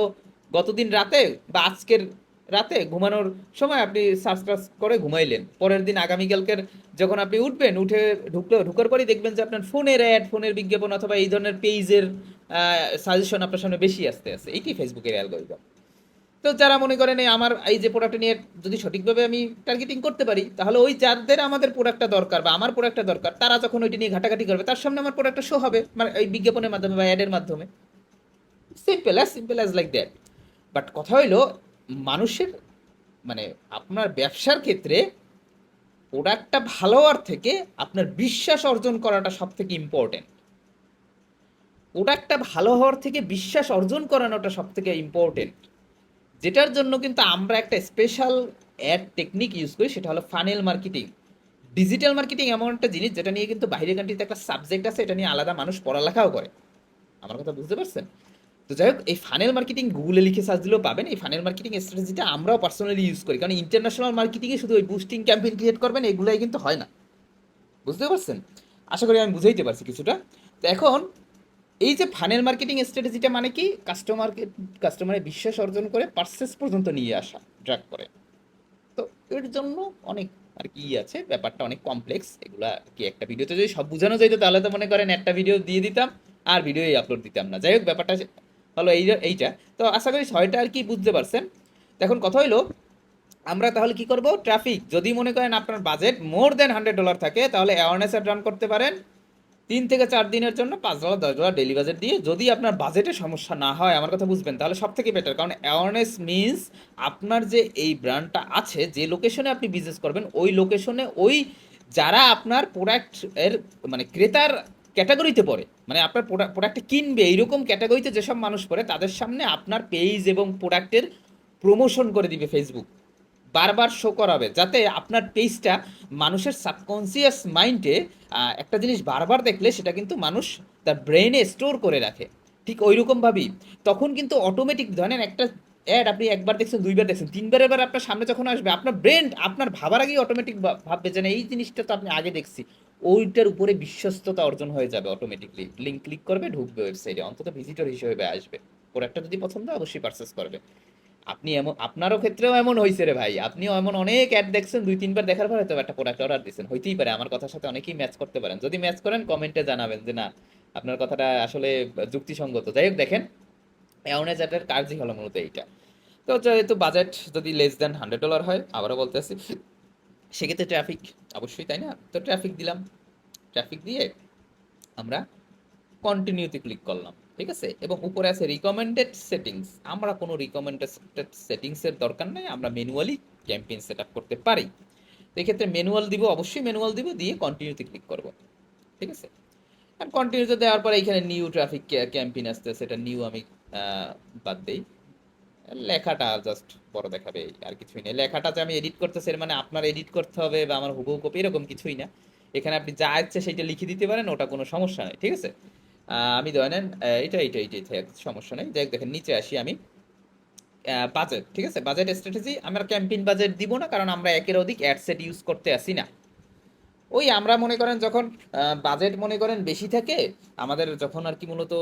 গতদিন রাতে বা আজকের রাতে ঘুমানোর সময় আপনি সার্চ টার্চ করে ঘুমাইলেন, পরের দিন আগামীকালকের যখন আপনি উঠবেন, উঠে ঢুকার পরেই দেখবেন যে আপনার ফোনের অ্যাড, ফোনের বিজ্ঞাপন অথবা এই ধরনের পেজের সাজেশন আপনার সামনে বেশি আসতে আছে। এইটি ফেসবুকের অ্যালগোরিদম। তো যারা মনে করেন এই আমার এই যে প্রোডাক্ট নিয়ে যদি সঠিকভাবে আমি টার্গেটিং করতে পারি, তাহলে ওই যাদের আমাদের প্রোডাক্টটা দরকার বা আমার প্রোডাক্টটা দরকার, তারা যখন ওইটা নিয়ে ঘাটাঘাটি করবে, তার সামনে আমার প্রোডাক্টটা শো হবে, মানে এই বিজ্ঞাপনের মাধ্যমে বা অ্যাডের মাধ্যমে। Simple as like that. But কথা হইলো, মানুষের মানে আপনার ব্যবসার ক্ষেত্রে প্রোডাক্টটা ভালো হওয়ার থেকে আপনার বিশ্বাস অর্জন করাটা সব থেকে ইম্পর্টেন্ট। প্রোডাক্টটা ভালো হওয়ার থেকে বিশ্বাস অর্জন করানোটা সব থেকে ইম্পর্টেন্ট, যেটার জন্য কিন্তু আমরা একটা স্পেশাল অ্যাড টেকনিক ইউজ করি, সেটা হলো ফানেল মার্কেটিং। ডিজিটাল মার্কেটিং এমন একটা জিনিস যেটা নিয়ে কিন্তু বাইরের কান্ট্রিতে একটা সাবজেক্ট আছে, এটা নিয়ে আলাদা মানুষ পড়ালেখাও করে। আমার কথা বুঝতে পারছেন? তো যাই হোক, এই ফানেল মার্কেটিং গুগলে লিখে সার্চ দিলেও পাবেন। এই ফানেল মার্কেটিং স্ট্র্যাটেজিটা আমরাও পার্সোনালি ইউজ করি, কারণ ইন্টারন্যাশনাল মার্কেটিংয়ে শুধু ওই বুস্টিং ক্যাম্পেইন ক্রিয়েট করবেন এগুলাই কিন্তু হয় না। বুঝতে পারছেন? আশা করি আমি বুঝাইতে পারছি কিছুটা। তো এখন এই যে ফানেল মার্কেটিং স্ট্র্যাটেজিটা মানে কি, কাস্টমারের বিশ্বাস অর্জন করে পারচেস পর্যন্ত নিয়ে আসা, ড্রাগ করে। তো এর জন্য অনেক আর কি আছে, ব্যাপারটা অনেক কমপ্লেক্স। এগুলা কি একটা ভিডিওতে যদি সব বোঝানো যেত, তাহলে তো মনে করেন একটা ভিডিও দিয়ে দিতাম আর ভিডিওই আপলোড দিতাম না। যাই হোক, ব্যাপারটা হলো এইটা। তো আশা করি ছয়টা আর কি বুঝতে পারছেন। তো এখন কথা হইলো, আমরা তাহলে কি করব? ট্রাফিক, যদি মনে করেন আপনার বাজেট মোর দেন $100 থাকে, তাহলে অ্যাওয়ারনেস অ্যাড রান করতে পারেন 3 থেকে 4 দিনের জন্য $5 $10 ডেলি বাজেট দিয়ে। যদি আপনার বাজেটে সমস্যা না হয়, আমার কথা বুঝবেন, তাহলে সব থেকে বেটার। কারণ অ্যাওয়ারনেস মিনস আপনার যে এই ব্র্যান্ডটা আছে, যে লোকেশনে আপনি বিজনেস করবেন, ওই লোকেশনে ওই যারা আপনার প্রোডাক্ট এর মানে ক্রেতার ক্যাটাগরিতে পড়ে, মানে আপনার প্রোডাক্টটা কিনবে এইরকম ক্যাটাগরিতে যেসব মানুষ পড়ে, তাদের সামনে আপনার পেজ এবং প্রোডাক্টের প্রমোশন করে দিবে ফেসবুক, বারবার শো করাবে, যাতে আপনার পেজটা মানুষের সাবকনসিয়াস মাইন্ডে একটা জিনিস বারবার দেখলে সেটা কিন্তু মানুষ তার ব্রেনে স্টোর করে রাখে। ঠিক ওই রকমভাবেই তখন কিন্তু অটোমেটিক ধরেন একটা অ্যাড আপনি একবার দেখছেন, দুইবার দেখছেন, তিনবারের বার আপনার সামনে যখন আসবে, আপনার ব্রেন আপনার ভাবার আগেই অটোমেটিক ভাববে যে না, এই জিনিসটা তো আপনি আগে দেখছি। ওইটার উপরে বিশ্বস্ততা অর্জন হয়ে যাবে অটোমেটিকলি। লিঙ্ক ক্লিক করবে, ঢুকবে ওয়েবসাইটে, অন্তত ভিজিটর হিসেবে আসবে, প্রোডাক্টটা যদি পছন্দ হয় অবশ্যই পারচেস করবে। আপনি এমন, আপনারও ক্ষেত্রেও এমন হয়েছে রে ভাই, আপনিও এমন অনেক অ্যাড দেখছেন, 2-3 বার দেখার পর হয়তো একটা প্রোডাক্ট অর্ডার দিচ্ছেন। হইতেই পারে আমার কথার সাথে অনেকেই ম্যাচ করতে পারেন। যদি ম্যাচ করেন কমেন্টে জানাবেন যে না, আপনার কথাটা আসলে যুক্তিসঙ্গত। যাই হোক, দেখেন অ্যাওয়ারনেস অ্যাডের কাজই হলো মূলত এইটা। তো যেহেতু বাজেট যদি লেস দেন $100 হয়, আবারও বলতেছি, সেক্ষেত্রে ট্রাফিক অবশ্যই, তাই না? তো ট্রাফিক দিলাম, ট্রাফিক দিয়ে আমরা কন্টিনিউতে ক্লিক করলাম, ঠিক আছে? এবং উপরে আছে রিকমেন্ডেড সেটিংস। আমরা কোনো রিকমেন্ডেড সেটিংসের দরকার নেই, আমরা ম্যানুয়ালি ক্যাম্পেইন সেট আপ করতে পারি। তো এক্ষেত্রে ম্যানুয়াল দিব, অবশ্যই ম্যানুয়াল দিব, দিয়ে কন্টিনিউতে ক্লিক করব, ঠিক আছে? আর কন্টিনিউতে দেওয়ার পরে এখানে নিউ ট্রাফিক ক্যাম্পেইন আসতে, সেটা নিউ আমি বাদ দেই। লেখাটা জাস্ট বড় দেখাবে, আর কিছুই নেই। লেখাটা যে আমি এডিট করতেছি, এর মানে আপনার এডিট করতে হবে বা আমার হুবহু কপি এরকম কিছুই না। এখানে আপনি যা ইচ্ছে সেটা লিখে দিতে পারেন, ওটা কোনো সমস্যা নেই, ঠিক আছে? আমি ধরেন এইটাই থাক, সমস্যা নেই। দেখ দেখেন নিচে আসি আমি, বাজেট, ঠিক আছে? বাজেট স্ট্র্যাটেজি, আমরা ক্যাম্পেইন বাজেট দিব না, কারণ আমরা একের অধিক অ্যাড সেট ইউজ করতে আসি না। ওই আমরা মনে করেন যখন বাজেট মনে করেন বেশি থাকে আমাদের, যখন আর কি মূলত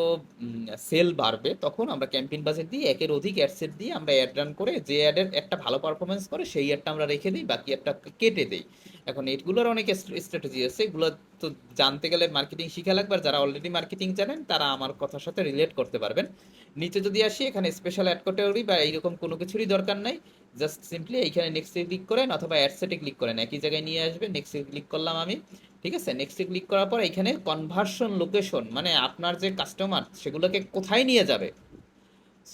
সেল বাড়বে, তখন আমরা ক্যাম্পেইন বাজেট দিই, একের অধিক অ্যাড সেট দিয়ে আমরা অ্যাড রান করে, যে অ্যাডের একটা ভালো পারফরমেন্স করে সেই অ্যাডটা আমরা রেখে দিই, বাকি অ্যাডটা কেটে দিই। এখন এগুলোর অনেক স্ট্র্যাটেজি আছে, এগুলো তো জানতে গেলে মার্কেটিং শিখা লাগবে, আর যারা অলরেডি মার্কেটিং জানেন তারা আমার কথার সাথে রিলেট করতে পারবেন। নিচে যদি আসি, এখানে স্পেশাল অ্যাড ক্যাটাগরি বা এইরকম কোনো কিছুরই দরকার নাই। জাস্ট সিম্পলি এইখানে নেক্সটে ক্লিক করেন অথবা অ্যাডসেটে ক্লিক করেন, একই জায়গায় নিয়ে আসবে। নেক্সটে ক্লিক করলাম আমি, ঠিক আছে। নেক্সটে ক্লিক করার পর এখানে কনভার্সন লোকেশন, মানে আপনার যে কাস্টমার সেগুলোকে কোথায় নিয়ে যাবে,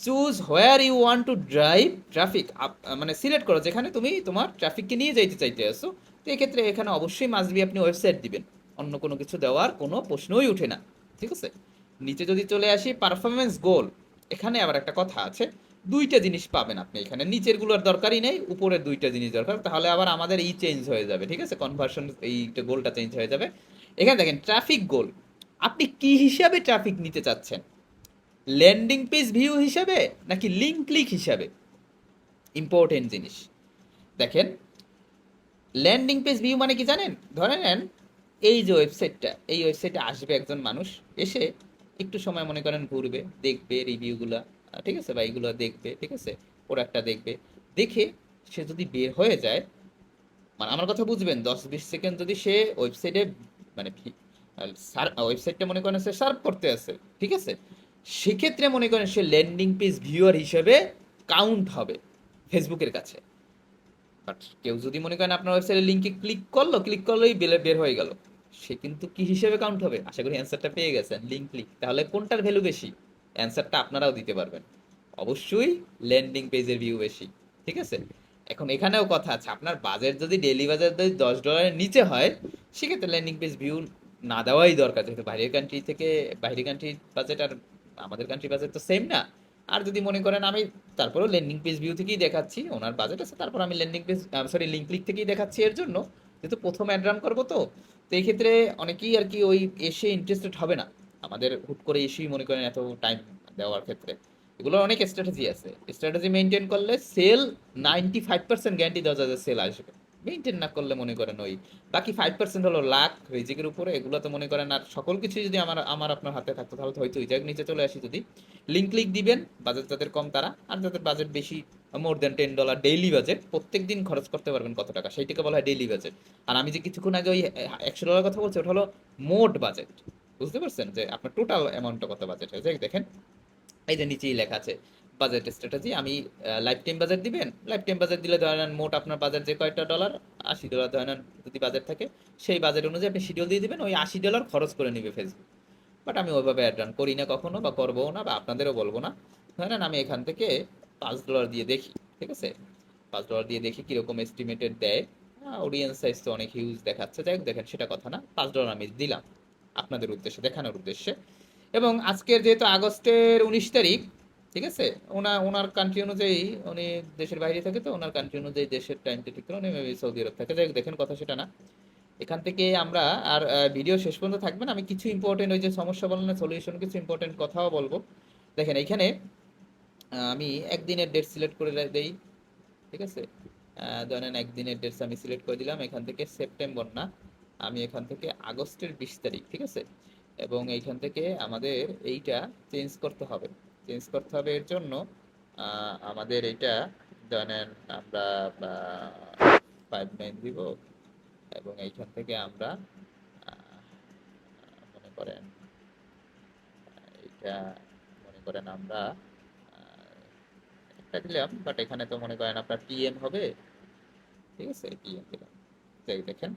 choose where you want to drive traffic, মানে সিলেক্ট করো যেখানে তুমি তোমার ট্রাফিককে নিয়ে যাইতে চাইতে আসো। তো এক্ষেত্রে এখানে অবশ্যই মাসবি আপনি ওয়েবসাইট দিবেন, অন্য কোনো কিছু দেওয়ার কোনো প্রশ্নই উঠে না, ঠিক আছে। নিচে যদি চলে আসি পারফরমেন্স গোল, এখানে আবার একটা কথা আছে, দুইটা জিনিস পাবেন আপনি এখানে, নিচের গুলোর দরকারই নেই, উপরের দুইটা জিনিস দরকার, তাহলে আবার আমাদের চেঞ্জ হয়ে যাবে, ঠিক আছে, কনভার্সন গোলটা চেঞ্জ হয়ে যাবে। এখানে দেখেন ট্রাফিক গোল, আপনি কি হিসাবে ট্রাফিক নিতে চাচ্ছেন, ল্যান্ডিং পেজ ভিউ হিসাবে নাকি লিঙ্ক ক্লিক হিসাবে, ইম্পর্টেন্ট জিনিস। দেখেন ল্যান্ডিং পেজ ভিউ মানে কি জানেন, ধরে নেন এই যে ওয়েবসাইটটা, এই ওয়েবসাইটে আসবে একজন মানুষ, এসে একটু সময় মনে করেন ঘুরবে, দেখবে রিভিউগুলা, ঠিক আছে, বা এইগুলো দেখবে, ঠিক আছে, প্রোডাক্টটা দেখবে, দেখে সে যদি বের হয়ে যায়, মানে আমার কথা বুঝবেন, 10-20 সেকেন্ড যদি সে ওয়েবসাইটে মানে ওয়েবসাইটটা মনে করেন সে সার্ভ করতে আছে, ঠিক আছে, সেক্ষেত্রে মনে করেন সে ল্যান্ডিং পেজ ভিউয়ার হিসেবে কাউন্ট হবে ফেসবুকের কাছে। বাট কেউ যদি মনে করেন আপনার ওয়েবসাইটের লিঙ্কে ক্লিক করলেই বের হয়ে গেল, সে কিন্তু কি হিসেবে কাউন্ট হবে? আশা করি অ্যান্সারটা পেয়ে গেছেন, লিঙ্ক ক্লিক। তাহলে কোনটার ভ্যালু বেশি? অ্যান্সারটা আপনারাও দিতে পারবেন, অবশ্যই ল্যান্ডিং পেজের ভিউ বেশি, ঠিক আছে। এখন এখানেও কথা আছে, আপনার বাজেট যদি ডেইলি বাজেট যদি $10 নিচে হয়, সেক্ষেত্রে ল্যান্ডিং পেজ ভিউ না দেওয়াই দরকার, যেহেতু বাইরের কান্ট্রি থেকে, বাইরের কান্ট্রির বাজেট আর আমাদের কান্ট্রির বাজেট তো সেম না। আর যদি মনে করেন আমি তারপরেও ল্যান্ডিং পেজ ভিউ থেকেই দেখাচ্ছি, ওনার বাজেট আছে, তারপর আমি landing page sorry link click থেকেই দেখাচ্ছি, এর জন্য যেহেতু প্রথম অ্যাড রান করবো, তো তো এই ক্ষেত্রে অনেকেই আর কি ওই এসে ইন্টারেস্টেড হবে না আমাদের, হুট করে এসেই মনে করেন এত টাইম দেওয়ার ক্ষেত্রে। এগুলোর অনেক স্ট্র্যাটেজি আছে, স্ট্র্যাটেজি মেনটেন করলে সেল 95% গ্যারান্টি দেওয়া যায় যে সেল আসবে। মেনটেন না করলে মনে করেন ওই বাকি 5% হলো লাক রিজিকের উপরে, এগুলো তো মনে করেন, আর সকল কিছু যদি আমার আমার আপনার হাতে থাকতো তাহলে তো হয়তো ওই জায়গায় নিচে চলে আসি। যদি লিঙ্ক ক্লিক দিবেন, বাজেট যাদের কম তারা, আর যাদের বাজেট বেশি, মোর দেন $10 ডেইলি বাজেট, প্রত্যেক দিন খরচ করতে পারবেন কত টাকা, সেইটাকে বলা হয় ডেইলি বাজেট। আর আমি যে কিছুক্ষণ আগে ওই $100 কথা বলছি, ওটা হলো মোট বাজেট, বুঝতে পারছেন যে আপনার টোটাল অ্যামাউন্টটা কত বাজেট হয়েছে। দেখেন এই যে নিচেই লেখা আছে বাজেট স্ট্র্যাটেজি, আমি লাইফ টাইম বাজেট দিবেন, লাইফ টাইম বাজেট দিলে ধরে নেন মোট আপনার বাজেট যে কয়টা ডলার, $80 ধরে নেন যদি বাজেট থাকে, সেই বাজেট অনুযায়ী আপনি শিডিউল দিয়ে দিবেন, ওই $80 খরচ করে নিবে ফেসবুক। বাট আমি ওইভাবে অ্যাড রান করি না কখনো, বা করবো না, বা আপনাদেরও বলবো না। ধরে নেন আমি এখান থেকে $5 দিয়ে দেখি, ঠিক আছে, $5 দিয়ে দেখি কিরকম এস্টিমেটেড দেয়। অডিয়েন্স সাইজ তো অনেক হিউজ দেখাচ্ছে, যাই হোক দেখেন সেটা কথা না, $5 আমি দিলাম আপনাদের উদ্দেশ্যে, দেখানোর উদ্দেশ্যে। এবং আজকের যেহেতু আগস্টের 19 তারিখ, ঠিক আছে, ওনার কান্ট্রি অনুযায়ী, উনি দেশের বাইরে থাকে, তো ওনার কান্ট্রি অনুযায়ী দেশের টাইমটা ঠিক করে উনি maybe সৌদি আরব থাকে, যাই হোক দেখেন কথা সেটা না। এখান থেকে আমরা আর ভিডিও শেষ পর্যন্ত থাকবেন, আমি কিছু ইম্পর্টেন্ট ওই যে সমস্যা বলেন না সলিউশন, কিছু ইম্পর্টেন্ট কথাও বলবো। দেখেন এখানে আমি একদিনের ডেট সিলেক্ট করে দেই, ঠিক আছে, ধরেন একদিনের ডেটস আমি সিলেক্ট করে দিলাম, এখান থেকে সেপ্টেম্বর না, আমি এখান থেকে আগস্টের 20 তারিখ, ঠিক আছে। এবং এইখান থেকে আমাদের এইটা চেঞ্জ করতে হবে, এর জন্য আমাদের এইটা ধরেন আমরা 59 দিব, এবং এইখান থেকে আমরা আহ, মনে করেন এইটা মনে করেন আমরা একটা দিলাম, বাট এখানে তো মনে করেন আপনার পিএম হবে, ঠিক আছে, পিএম দিলাম। দেখেন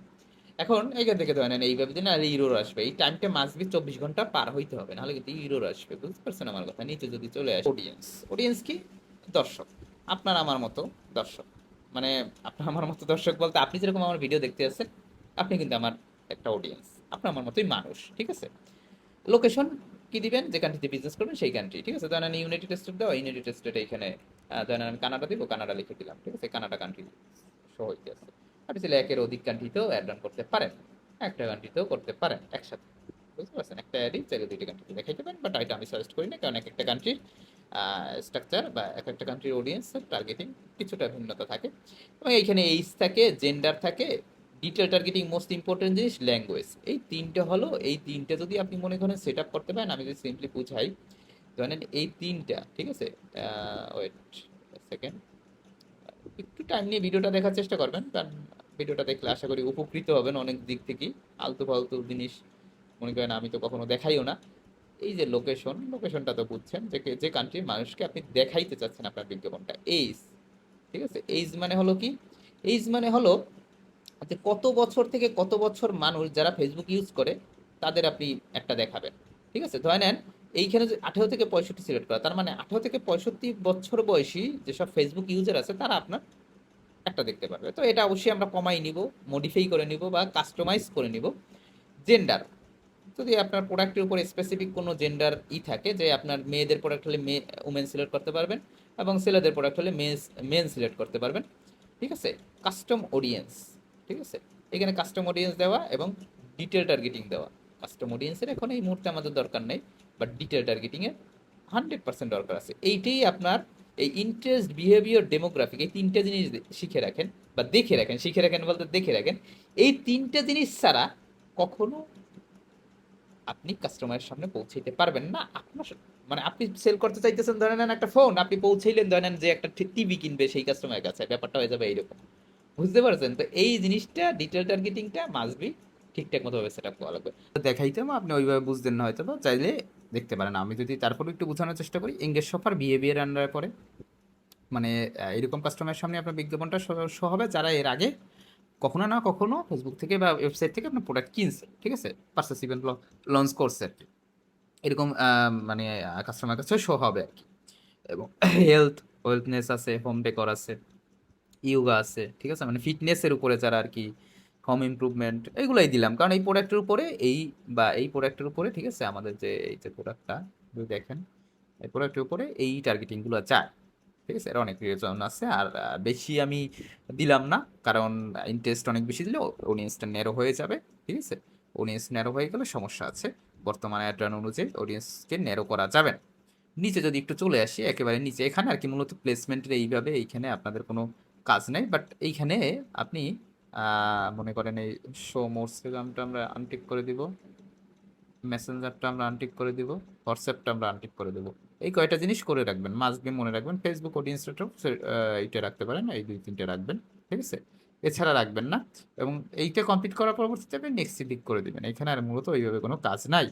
এখন এইখান থেকে ধরেন এইভাবে দিন, আর ইউরোর আসবে, এই টাইমটা মাসবি 24 ঘন্টা পার হইতে হবে, নাহলে কিন্তু ইউরোর আসবে, বুঝতে পারছেন আমার কথা। নিচে যদি চলে আসে অডিয়েন্স, অডিয়েন্স কি, দর্শক, আপনার আমার মতো দর্শক, মানে আপনার আমার মতো দর্শক বলতে আপনি যেরকম আমার ভিডিও দেখতে আছেন, আপনি কিন্তু আমার একটা অডিয়েন্স, আপনার আমার মতোই মানুষ, ঠিক আছে। লোকেশন কি দিবেন, যে কান্ট্রিতে বিজনেস করবেন সেই কান্ট্রি, ঠিক আছে। ধরেন ইউনাইটেড স্টেট দাও, ইউনাইটেড স্টেট এখানে ধরেন আমি কানাডা দিব, কানাডা লিখে দিলাম, ঠিক আছে, কানাডা কান্ট্রি শো হইতে আছে। আপনি চাইলে একের অধিক কান্ট্রিতেও অ্যাড রান করতে পারেন, একটা কান্ট্রিতেও করতে পারেন একসাথে, বুঝতে পারছেন, একটা অ্যাডই চাইলে দুইটা কান্ট্রিতে দেখাইতে পারেন, বাট এটা আমি সাজেস্ট করি না, কারণ এক একটা কান্ট্রির স্ট্রাকচার বা এক একটা কান্ট্রির অডিয়েন্স টার্গেটিং কিছুটা ভিন্নতা থাকে। এবং এইখানে এইজ থাকে, জেন্ডার থাকে, ডিটেল টার্গেটিং, মোস্ট ইম্পর্টেন্ট জিনিস ল্যাঙ্গুয়েজ, এই তিনটে হলো, এই তিনটে যদি আপনি মনে করেন সেট আপ করতে পারেন, আমি যদি সিম্পলি বুঝাই, ধরেন এই তিনটা, ঠিক আছে, ওয়েট সেকেন্ড, একটু টাইম নিয়ে ভিডিওটা দেখার চেষ্টা করবেন, কারণ ভিডিওটা দেখলে আশা করি উপকৃত হবেন অনেক দিক থেকেই। আলতু ফালতু জিনিস মনে করেন আমি তো কখনো দেখাইও না। এই যে লোকেশনটা তো বুঝছেন, যে যে কান্ট্রির মানুষকে আপনি দেখাইতে চাচ্ছেন আপনার বিজ্ঞাপনটা। এইজ, ঠিক আছে, এইজ মানে হলো কি, এইজ মানে হলো যে কত বছর থেকে কত বছর মানুষ যারা ফেসবুক ইউজ করে তাদের আপনি একটা দেখাবেন। ঠিক আছে, ধরে নেন এইখানে যে 18 থেকে 65 সিলেক্ট করা, তার মানে 18 থেকে 65 বছর বয়সী যেসব ফেসবুক ইউজার আছে তারা আপনার একটা দেখতে পারবে। তো এটা অবশ্যই আমরা কমাই নিব, মডিফাই করে নিব বা কাস্টমাইজ করে নিব। জেন্ডার, যদি আপনার প্রোডাক্টের উপর স্পেসিফিক কোনো জেন্ডার থাকে, যে আপনার মেয়েদের প্রোডাক্ট হলে মেয়ে উমেন সিলেক্ট করতে পারবেন, এবং ছেলেদের প্রোডাক্ট হলে মেন সিলেক্ট করতে পারবেন। ঠিক আছে, কাস্টম অডিয়েন্স, ঠিক আছে, এখানে কাস্টম অডিয়েন্স দেওয়া এবং ডিটেল টার্গেটিং দেওয়া। কাস্টম অডিয়েন্সের এখন এই মুহূর্তে আমাদের দরকার নেই, বাট ডিটেল টার্গেটিংয়ের 100% দরকার আছে। এইটাই আপনার এই ইন্টারেস্ট, বিহেভিয়ার, ডেমোগ্রাফিক, এই তিনটা জিনিস শিখে রাখেন বা দেখে রাখেন। শিখে রাখেন বলতে দেখে রাখেন। এই তিনটা জিনিস ছাড়া কখনো আপনি কাস্টমারের সামনে পৌঁছাইতে পারবেন না। আপনার মানে আপনি সেল করতে চাইতেছেন, ধরে নেন একটা ফোন, আপনি পৌঁছাইলেন ধরে নেন যে একটা টিভি কিনবে সেই কাস্টমারের কাছে, ব্যাপারটা হয়ে যাবে এইরকম। বুঝতে পারছেন? তো এই জিনিসটা, ডিটেল টার্গেটিংটা মাস্ট বি ঠিকঠাক মতো ভাবে সেট আপ করা লাগবে। দেখাইতাম, আপনি ওইভাবে বুঝতেন না হয়তো, বা চাইলে দেখতে পারেন। আমি যদি তারপরে একটু বোঝানোর চেষ্টা করি, এঙ্গেজ শপার বিহেভিয়ার আন্ডারে পড়ে। মানে এরকম কাস্টমারের সামনে আপনার বিজ্ঞাপনটা শো হবে যারা এর আগে কখনো না কখনো ফেসবুক থেকে বা ওয়েবসাইট থেকে আপনার প্রোডাক্ট কিনছে, ঠিক আছে, পারচেস ইভেন্ট লঞ্চ করছে আর কি। এরকম মানে কাস্টমার কাছে শো হবে আর কি। এবং ওয়েলথনেস আছে, হোম ডেকর আছে, ইয়োগা আছে, ঠিক আছে, মানে ফিটনেসের উপরে যারা আর কি, হোম ইমপ্রুভমেন্ট, এগুলাই দিলাম কারণ এই প্রোডাক্টের উপরে এই প্রোডাক্টের উপরে, ঠিক আছে, আমাদের যে এই যে প্রোডাক্টটা যদি দেখেন, এই প্রোডাক্টের উপরে এই টার্গেটিংগুলো যায়। ঠিক আছে, এর অনেক রিজন আছে, আর বেশি আমি দিলাম না, কারণ ইন্টারেস্ট অনেক বেশি দিলে অডিয়েন্সটা ন্যারো হয়ে যাবে। ঠিক আছে, অডিয়েন্স ন্যারো হয়ে গেলে সমস্যা আছে। বর্তমানে অ্যাড্রান অনুযায়ী অডিয়েন্সকে ন্যারো করা যাবে না। নিচে যদি একটু চলে আসি, একেবারে নিচে, এখানে আর কি মূলত প্লেসমেন্টের এইভাবে এইখানে আপনাদের কোনো কাজ নেই, বাট এইখানে আপনি মনে করেন এই শো মোরসেগামটা আমরা আনটিক করে দিব, মেসেঞ্জারটা আমরা আনটিক করে দিব, হোয়াটসঅ্যাপটা আমরা আনটিক করে দেবো। এই কয়টা জিনিস করে রাখবেন, মাস্ট বি মনে রাখবেন। ফেসবুক অডিয়েন্সটাও এইটা রাখতে পারেন, এই দুই তিনটে রাখবেন, ঠিক আছে, এছাড়া রাখবেন না। এবং এইটা কমপ্লিট করার পরবর্তীতে আপনি নেক্সট ক্লিক করে দিবেন। এখানে আর মূলত ওইভাবে কোনো কাজ নাই।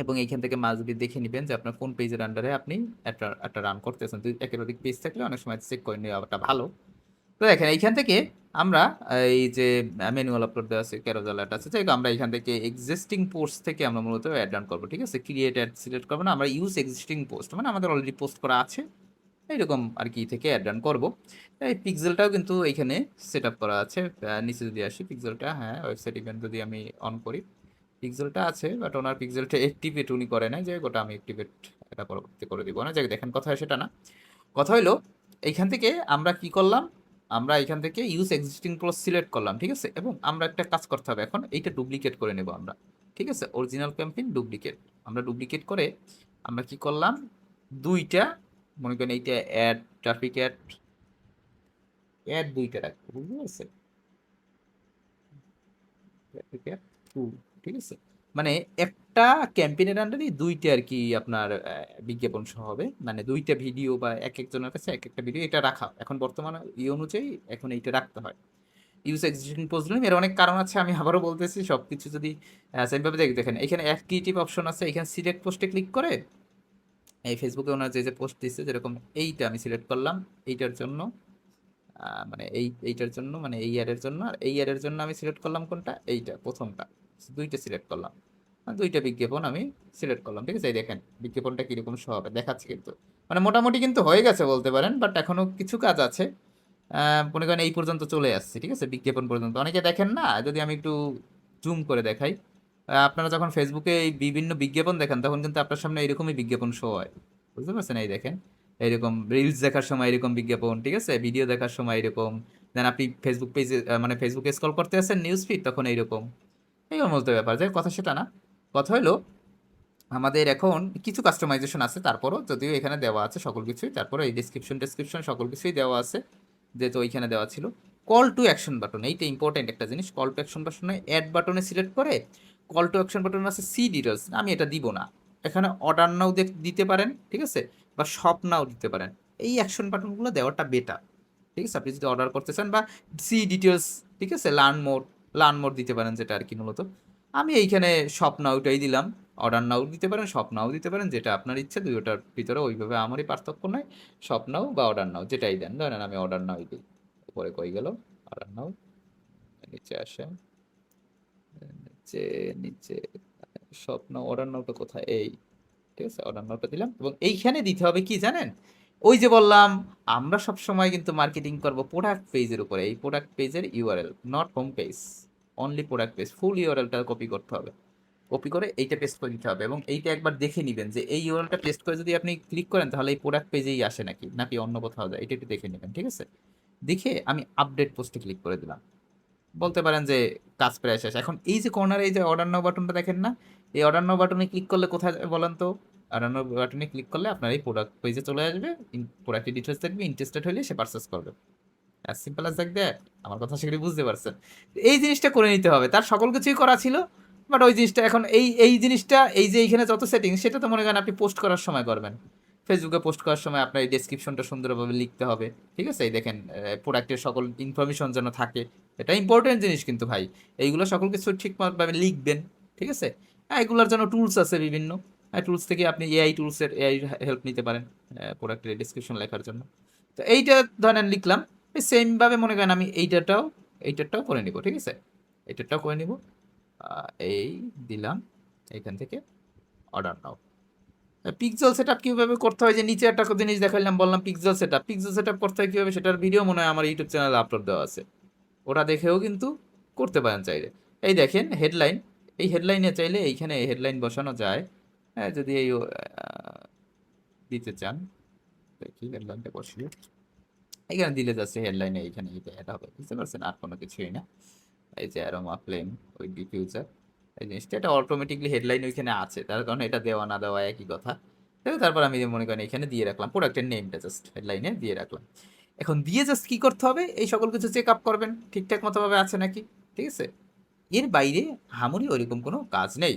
এবং এইখান থেকে মাস্ট বি দেখে নেবেন যে আপনার কোন পেজের আন্ডারে আপনি একটা রান করতেছেন। যদি একাধিক পেজ থাকলে অনেক সময় চেক করে নেওয়াটা ভালো। তো দেখেন এইখান থেকে আমরা এই যে ম্যানুয়াল আপলোড দেওয়া আছে, ক্যারোজাল অ্যাড আছে, যাই হোক, আমরা এখান থেকে এক্সিস্টিং পোস্ট থেকে আমরা মূলত অ্যাড রান করবো। ঠিক আছে, ক্রিয়েট অ্যাড সিলেক্ট করবো না, আমরা ইউজ এক্সিস্টিং পোস্ট, মানে আমাদের অলরেডি পোস্ট করা আছে এইরকম আর কি থেকে অ্যাড রান করবো। এই পিক্সেলটাও কিন্তু এইখানে সেট আপ করা আছে। নিচে যদি আসি পিক্সেলটা, হ্যাঁ, ওয়েবসাইট ইভেন্ট যদি আমি অন করি, পিক্সেলটা আছে, বাট ওনার পিক্সেলটা অ্যাক্টিভেট উনি করে না, যে ওটা আমি অ্যাক্টিভেট এটা পরবর্তী করে দিব না। যাই দেখেন, কথা হয় সেটা না, কথা হইলো এইখান থেকে আমরা কি করলাম, আমরা এখান থেকে ইউজ এক্সিস্টিং ক্লোজ সিলেক্ট করলাম। ঠিক আছে, এবং আমরা একটা কাজ করতে হবে এখন, এইটা ডুপ্লিকেট করে নেব আমরা। ঠিক আছে, অরিজিনাল ক্যাম্পেইন ডুপ্লিকেট, আমরা ডুপ্লিকেট করে আমরা কি করলাম, দুইটা, মনে করেন এইটা অ্যাড, ট্রাফিক অ্যাড, অ্যাড দুইটা রাখবো, বুঝতে পারছেন, ট্রাফিক অ্যাড টু। ঠিক আছে, মানে একটা ক্যাম্পেইনের আন্ডারে দুইটা আর কি আপনার বিজ্ঞাপন সহ হবে, মানে দুইটা ভিডিও বা এক একজনের কাছে এক একটা ভিডিও, এটা রাখা এখন বর্তমানে অনুযায়ী এখন এইটা রাখতে হয়। ইউজ এক্সিস্টিং পোস্ট দিলাম, এর অনেক কারণ আছে, আমি আবারও বলতেছি, সব কিছু যদি সেমভাবে দেখেন, এখানে অ্যাড ক্রিয়েটিভ অপশন আছে, এখানে সিলেক্ট পোস্টে ক্লিক করে এই ফেসবুকে ওনার যে যে পোস্ট দিচ্ছে, যেরকম এইটা আমি সিলেক্ট করলাম, এইটার জন্য মানে এইটার জন্য, মানে এই ইয়ারের জন্য, আর এই ইয়ারের জন্য আমি সিলেক্ট করলাম কোনটা, এইটা প্রথমটা, দুইটা সিলেক্ট করলাম, আর দুইটা বিজ্ঞাপন আমি সিলেক্ট করলাম। ঠিক আছে, এই দেখেন বিজ্ঞাপনটা কিরকম শো হবে দেখাচ্ছে, কিন্তু মানে মোটামুটি কিন্তু হয়ে গেছে বলতে পারেন, বাট এখনো কিছু কাজ আছে। মনে করেন এই পর্যন্ত চলে আসছে, ঠিক আছে, বিজ্ঞাপন পর্যন্ত অনেকে দেখেন না, যদি আমি একটু জুম করে দেখাই, আপনারা যখন ফেসবুকে এই বিভিন্ন বিজ্ঞাপন দেখেন তখন কিন্তু আপনার সামনে এরকমই বিজ্ঞাপন শো হয়, বুঝতে পারছেন? এই দেখেন, এইরকম রিলস দেখার সময় এরকম বিজ্ঞাপন, ঠিক আছে, ভিডিও দেখার সময় এরকম, দেন আপনি ফেসবুক পেজে মানে ফেসবুকে স্ক্রল করতে আছেন নিউজ ফিড, তখন এইরকম। এই মতো ব্যাপার, যে কথা সেটা না, কথা হলো আমাদের এখন কিছু কাস্টমাইজেশন আছে, তারপরও যদিও এখানে দেওয়া আছে সকল কিছুই, তারপরে এই ডেসক্রিপশন সকল কিছুই দেওয়া আছে, যেহেতু ওইখানে দেওয়া ছিল। কল টু অ্যাকশন বাটন, এইটা ইম্পর্টেন্ট একটা জিনিস। কল টু অ্যাকশন বাটনে অ্যাড বাটনে সিলেক্ট করে কল টু অ্যাকশন বাটন আছে সি ডিটেলস, আমি এটা দিব না, এখানে অর্ডার নাও দিতে পারেন, ঠিক আছে, বা শপ নাও দিতে পারেন। এই অ্যাকশন বাটনগুলো দেওয়াটা বেটার। ঠিক আছে, আপনি যদি অর্ডার করতে চান বা সি ডিটেলস, ঠিক আছে, লার্ন মোর দিতে পারেন, যেটা আর কি মূলত। আমি এইখানে শপ নাউটাই দিলাম, অর্ডার নাও দিতে পারেন, শপ নাও দিতে পারেন, যেটা আপনার ইচ্ছে, দুটোটার ভিতরে ওইভাবে আমারই পার্থক্য নয়, শপ নাও বা অর্ডার নাও যেটাই দেন। ধরেন আমি অর্ডার নাও দিই, উপরে কই গেল অর্ডার নাও, নিচে আসে, নিচে নিচে শপ নাও, অর্ডার নাওটা কোথায়, এই, ঠিক আছে, অর্ডার নাওটা দিলাম। এবং এইখানে দিতে হবে কি জানেন, ওই যে বললাম আমরা সব সময় কিন্তু মার্কেটিং করব প্রোডাক্ট পেজের উপরে, এই প্রোডাক্ট পেজের URL, not home page, only product page, full ইউআরএলটা কপি করতে হবে, কপি করে এইটা পেস্ট করে দিতে হবে। এবং এইটা একবার দেখে নেবেন যে এই ইউআরএলটা পেস্ট করে যদি আপনি ক্লিক করেন তাহলে এই প্রোডাক্ট পেজেই আসে নাকি নাকি অন্য কোথাও যায়, এটা একটু দেখে নেবেন, ঠিক আছে। দেখে আমি আপডেট পোস্টে ক্লিক করে দিলাম, বলতে পারেন যে কাজ প্রায় শেষ। এখন এই যে কর্নারে এই যে অর্ডার নাও বাটনটা দেখেন না, এই অর্ডার নাও বাটনে ক্লিক করলে কোথায় যাবে বলেন তো? অর্ডার নাও বাটনে ক্লিক করলে আপনার এই প্রোডাক্ট পেজে চলে আসবে, প্রোডাক্টের ডিটেলস দেখবে, ইন্টারেস্টেড হলে সে পারচেস করবে। As simple as like that. আমার কথা সেগুলি বুঝতে পারছেন? এই জিনিসটা করে নিতে হবে, তার সকল কিছুই করা ছিল, বাট ওই জিনিসটা এখন এই জিনিসটা, এই যে এইখানে যত সেটিংস, সেটা তো মনে করেন আপনি পোস্ট করার সময় করবেন, ফেসবুকে পোস্ট করার সময় আপনার এই ডেসক্রিপশনটা সুন্দরভাবে লিখতে হবে, ঠিক আছে। এই দেখেন প্রোডাক্টের সকল ইনফরমেশন যেন থাকে, এটা ইম্পর্টেন্ট জিনিস কিন্তু ভাই, এইগুলো সকল কিছু ঠিকভাবে লিখবেন, ঠিক আছে। এগুলোর জন্য টুলস আছে বিভিন্ন, টুলস থেকে আপনি এআই টুলসের এআই হেল্প নিতে পারেন প্রোডাক্টের ডেসক্রিপশন লেখার জন্য। তো এইটা ধরেন লিখলাম, সেমভাবে মনে করেন আমি এইটারটাও করে নিব, ঠিক আছে, এইটারটাও করে নিব, এই দিলাম, এইখান থেকে অর্ডার নাও। পিক্সেল সেটআপ কিভাবে করতে হয়, যে নিচে একটা জিনিস দেখাইলাম, বললাম পিক্সেল সেটআপ করতে হয় কিভাবে, সেটার ভিডিও মনে হয় আমার ইউটিউব চ্যানেলে আপলোড দেওয়া আছে, ওটা দেখেও কিন্তু করতে পারেন চাইলে। এই দেখেন হেডলাইন, এই হেডলাইনে চাইলে এইখানে হেডলাইন বসানো যায়, হ্যাঁ, যদি এই দিতে চান, দেখি হেডলাইনটা বসিয়ে এখানে দিলে যাচ্ছে হেডলাইনে, এইখানে এটা অ্যাড হবে, বুঝতে পারছেন, আর কোনো কিছুই না। এই যে অ্যারোমা ফ্লেম উইথ ডিফিউজার, এই জিনিসটা এটা অটোমেটিকলি হেডলাইন ওইখানে আছে, তার কারণে এটা দেওয়া না দেওয়া একই কথা। তারপর আমি মনে করেন এখানে দিয়ে রাখলাম প্রোডাক্টের নেমটা, জাস্ট হেডলাইনে দিয়ে রাখলাম। এখন দিয়ে জাস্ট কি করতে হবে, এই সকল কিছু চেক আপ করবেন ঠিকঠাক মতোভাবে আছে নাকি, ঠিক আছে। এর বাইরে হামুরি ওইরকম কোনো কাজ নেই।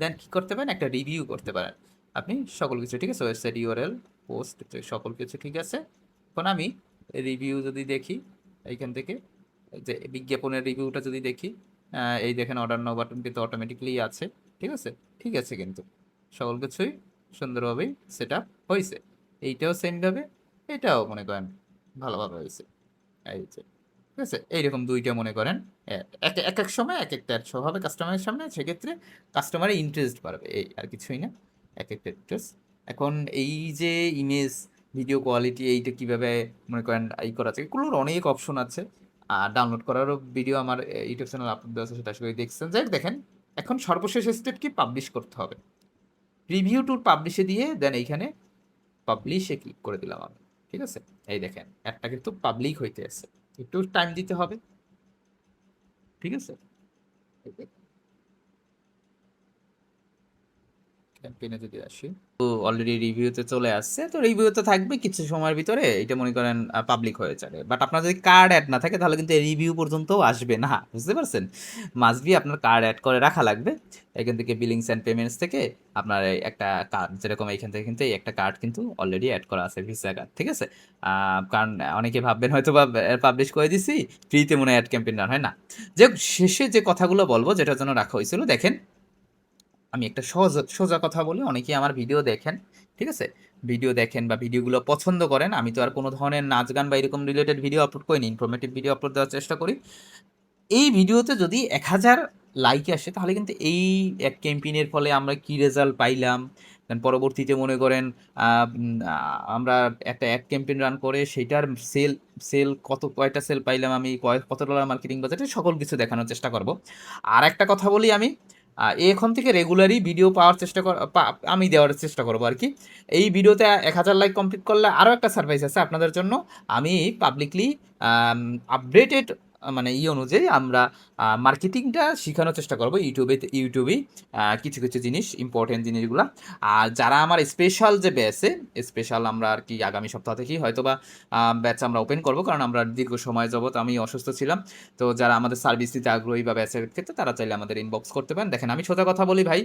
দেন কি করতে পারেন, একটা রিভিউ করতে পারেন আপনি, সকল কিছু ঠিক আছে, ওয়েবসাইট ইউআরএল, পোস্ট, সকল কিছু ঠিক আছে। এখন আমি রিভিউ যদি দেখি এইখান থেকে, যে বিজ্ঞাপনের রিভিউটা যদি দেখি, এই দেখেন অর্ডার নাও বাটন কিন্তু অটোমেটিকলি আছে, ঠিক আছে, ঠিক আছে, কিন্তু সকল কিছুই সুন্দরভাবেই সেট আপ হয়েছে। এইটাও সেমভাবে, এটাও মনে করেন ভালোভাবে হয়েছে, এই যে, ঠিক আছে। এইরকম দুইটা মনে করেন এক এক এক সময় এক একটা অ্যাড শো হবে কাস্টমারের সামনে, সেক্ষেত্রে কাস্টমারের ইন্টারেস্ট বাড়বে, এই আর কিছুই না, এক একটা ইন্টারেস্ট। এখন এই যে ইমেজ ভিডিও কোয়ালিটি, এইটা কিভাবে মনে করেন এই করা আছে, এগুলোর অনেক অপশন আছে, আর ডাউনলোড করারও ভিডিও আমার ইউটিউব চ্যানেল আপলোড দেওয়া আছে, সেটা আসলে দেখছেন। যাই হোক, দেখেন এখন সর্বশেষ স্টেপ কি, পাবলিশ করতে হবে, রিভিউ টু পাবলিশে দিয়ে দেন এইখানে পাবলিশে ক্লিক করে দিলাম আমি, ঠিক আছে। এই দেখেন একটা কিন্তু পাবলিক হইতে আছে, একটু টাইম দিতে হবে, ঠিক আছে। ক্যাম্পেইনে যদি আসি, তো অলরেডি রিভিউতে চলে আসছে, তো রিভিউতে থাকবে কিছু সময়ের ভিতরে, এটা মনে করেন পাবলিক হয়ে যাবে। বাট আপনার যদি কার্ড অ্যাড না থাকে তাহলে কিন্তু রিভিউ পর্যন্ত আসবে না, বুঝতে পারছেন। মাস্ট বি আপনার কার্ড অ্যাড করে রাখা লাগবে। এখান থেকে বিলিংস অ্যান্ড পেমেন্টস থেকে আপনার এই একটা কার্ড, যেরকম এইখান থেকে কিন্তু এই একটা কার্ড কিন্তু অলরেডি অ্যাড করা আছে, ভিসা কার্ড, ঠিক আছে। কারণ অনেকে ভাববেন হয়তো বা পাবলিশ করে দিছি, ফ্রিতে মনে হয় অ্যাড ক্যাম্পেইন রান হয় না। যে শেষে যে কথাগুলো বলবো যেটার জন্য রাখা হয়েছিল, দেখেন আমি একটা সোজা সোজা কথা বলি, অনেকেই আমার ভিডিও দেখেন, ঠিক আছে, ভিডিও দেখেন বা ভিডিওগুলো পছন্দ করেন, আমি তো আর কোনো ধরনের নাচ গান বা এরকম রিলেটেড ভিডিও আপলোড করিনি, ইনফরমেটিভ ভিডিও আপলোড দেওয়ার চেষ্টা করি। এই ভিডিওতে যদি 1000 লাইক আসে তাহলে কিন্তু এই এক ক্যাম্পেইনের ফলে আমরা কি রেজাল্ট পাইলাম, দেন পরবর্তীতে মনে করেন আমরা একটা এক ক্যাম্পেইন রান করে সেটার সেল সেল কয়টা সেল পাইলাম, আমি কত ডলার মার্কেটিং বাজেটে, সকল কিছু দেখানোর চেষ্টা করব। আর একটা কথা বলি আমি, এখন থেকে রেগুলারই ভিডিও পাওয়ার চেষ্টা আমি দেওয়ার চেষ্টা করবো আর কি। এই ভিডিওতে 1000 লাইক কমপ্লিট করলে আরও একটা সারপ্রাইজ আছে আপনাদের জন্য, আমি পাবলিকলি আপডেটেড মানে অনুযায়ী আমরা মার্কেটিংটা শেখানোর চেষ্টা করবো ইউটিউবেই কিছু কিছু জিনিস, ইম্পর্টেন্ট জিনিসগুলো। আর যারা আমার স্পেশাল যে ব্যাচে, স্পেশাল আমরা আর কি আগামী সপ্তাহ থেকেই হয়তো বা ব্যাচ আমরা ওপেন করবো, কারণ আমরা দীর্ঘ সময় যাবত আমি অসুস্থ ছিলাম। তো যারা আমাদের সার্ভিস দিতে আগ্রহী বা ব্যাচের ক্ষেত্রে, তারা চাইলে আমাদের ইনবক্স করতে পারেন। দেখেন আমি সোজা কথা বলি ভাই,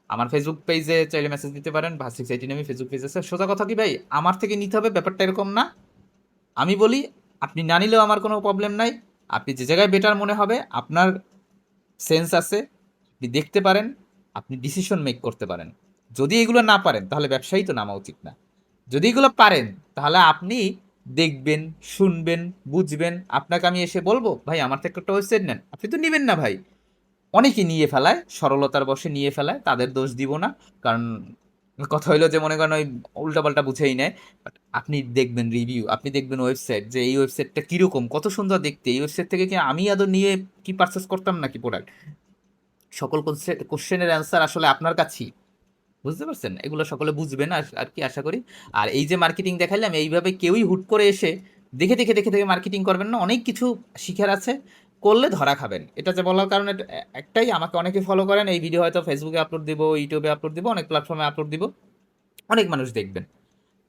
আমার ফেসবুক পেজে চাইলে মেসেজ দিতে পারেন, ভার্সিক্স 18 আমি ফেসবুক পেজ আছে। সোজা কথা কি ভাই, আমার থেকে নিতে হবে ব্যাপারটা এরকম না। আমি বলি আপনি না নিলেও আমার কোনো প্রবলেম নাই। আপনি যে জায়গায় বেটার মনে হবে, আপনার সেন্স আছে, আপনি দেখতে পারেন, আপনি ডিসিশন মেক করতে পারেন। যদি এগুলো না পারেন তাহলে ব্যবসায়ী তো নামা উচিত না। যদি এগুলো পারেন তাহলে আপনি দেখবেন, শুনবেন, বুঝবেন। আপনাকে আমি এসে বলবো ভাই আমার থেকে একটা ওয়েবসাইট নেন, আপনি তো নিবেন না ভাই। অনেকে নিয়ে ফেলায়, সরলতার বশে নিয়ে ফেলায়, তাদের দোষ দিব না। কারণ কথা হইলো যে মনে করেন ওই উল্টাপাল্টা বুঝেই নেয়। বাট আপনি দেখবেন রিভিউ, আপনি দেখবেন ওয়েবসাইট, যে এই ওয়েবসাইটটা কিরকম, কত সুন্দর দেখতে, এই ওয়েবসাইট থেকে কি আমি আদৌ নিয়ে কি পারচেস করতাম নাকি প্রোডাক্ট। সকল কোশ্চেনের অ্যান্সার আসলে আপনার কাছেই। বুঝতে পারছেন? এগুলো সকলে বুঝবেন আর আর কি আশা করি। আর এই যে মার্কেটিং দেখাইলাম, এইভাবে কেউই হুট করে এসে দেখে মার্কেটিং করবেন না। অনেক কিছু শিখার আছে, করলে ধরা খাবেন। এটা যে বলার কারণে একটাই, আমাকে অনেকে ফলো করেন, এই ভিডিও হয়তো ফেসবুকে আপলোড দিব, ইউটিউবে আপলোড দিব, অনেক প্ল্যাটফর্মে আপলোড দিব, অনেক মানুষ দেখবেন।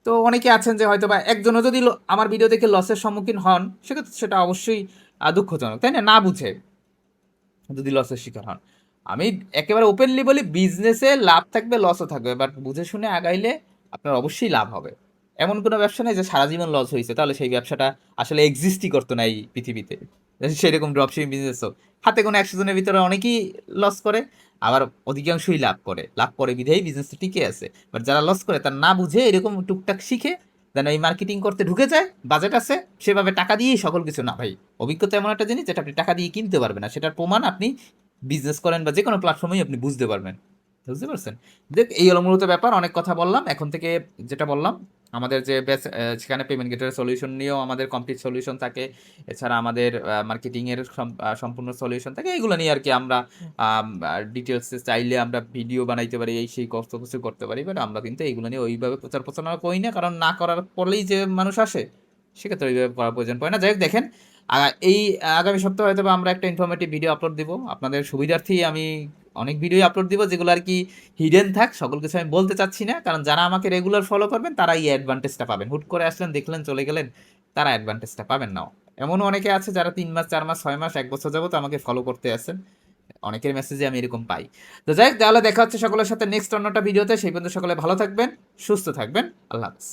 তো অনেকে আছেন যে হয়তো বা একজনও যদি আমার ভিডিও দেখে লসের সম্মুখীন হন, সেক্ষেত্রে সেটা অবশ্যই দুঃখজনক, তাই না? না বুঝে যদি লসের শিকার হন, আমি একেবারে ওপেনলি বলি, বিজনেসে লাভ থাকবে, লসও থাকবে, বাট বুঝে শুনে আগাইলে আপনার অবশ্যই লাভ হবে। এমন কোনো ব্যবসা নেই যে সারা জীবন লস হয়েছে, তাহলে সেই ব্যবসাটা আসলে এক্সিস্টই করতো না এই পৃথিবীতে। সেরকম ড্রপশিপিং বিজনেসও হাতে কোনো 100 জনের ভিতরে অনেকেই লস করে, আবার অধিকাংশই লাভ করে বিধেই বিজনেসটা টিকে আছে। বাট যারা লস করে তার না বুঝে এরকম টুকটাক শিখে দেন এই মার্কেটিং করতে ঢুকে যায়, বাজেট আছে, সেভাবে টাকা দিয়েই সকল কিছু না ভাই। অভিজ্ঞতা এমন একটা জিনিস যেটা আপনি টাকা দিয়ে কিনতে পারবেন না, সেটার প্রমাণ আপনি বিজনেস করেন বা যে কোনো প্ল্যাটফর্মেই আপনি বুঝতে পারবেন। বুঝতে পারছেন? দেখ এই হলো মূলত ব্যাপার, অনেক কথা বললাম। এখন থেকে যেটা বললাম, আমাদের যে ব্যাচ, সেখানে পেমেন্ট গেটের সলিউশন নিয়েও আমাদের কমপ্লিট সলিউশন থাকে। এছাড়া আমাদের মার্কেটিংয়ের সম্পূর্ণ সলিউশন থাকে। এগুলো নিয়ে আর কি আমরা ডিটেলসে চাইলে আমরা ভিডিও বানাইতে পারি, এই সেই কষ্ট কিছু করতে পারি। বাট আমরা কিন্তু এইগুলো নিয়ে ওইভাবে প্রচার প্রচারণা করি না, কারণ না করার পরেই যে মানুষ আসে, সেক্ষেত্রে ওইভাবে করার প্রয়োজন পড়ে না। যাই হোক, দেখেন এই আগামী সপ্তাহে হয়তো বা আমরা একটা ইনফরমেটিভ ভিডিও আপলোড দিব আপনাদের সুবিধার্থেই। আমি অনেক ভিডিও আপলোড দিব যেগুলো আর কি হিডেন থাক, সকল কিছু আমি বলতে চাচ্ছি না, কারণ যারা আমাকে রেগুলার ফলো করবেন তারা এই অ্যাডভান্টেজটা পাবেন। হুট করে আসলেন, দেখলেন, চলে গেলেন, তারা অ্যাডভান্টেজটা পাবেন না। এমনও অনেকে আছে যারা 3 মাস, 4 মাস, 6 মাস, 1 বছর যাবত আমাকে ফলো করতে আসেন। অনেকের মেসেজে আমি এরকম পাই। তো যাই হোক, তাহলে দেখা হচ্ছে সকলের সাথে নেক্সট অন্যটা ভিডিওতে। সেই পর্যন্ত সকলে ভালো থাকবেন, সুস্থ থাকবেন। আল্লাহ হাফেজ।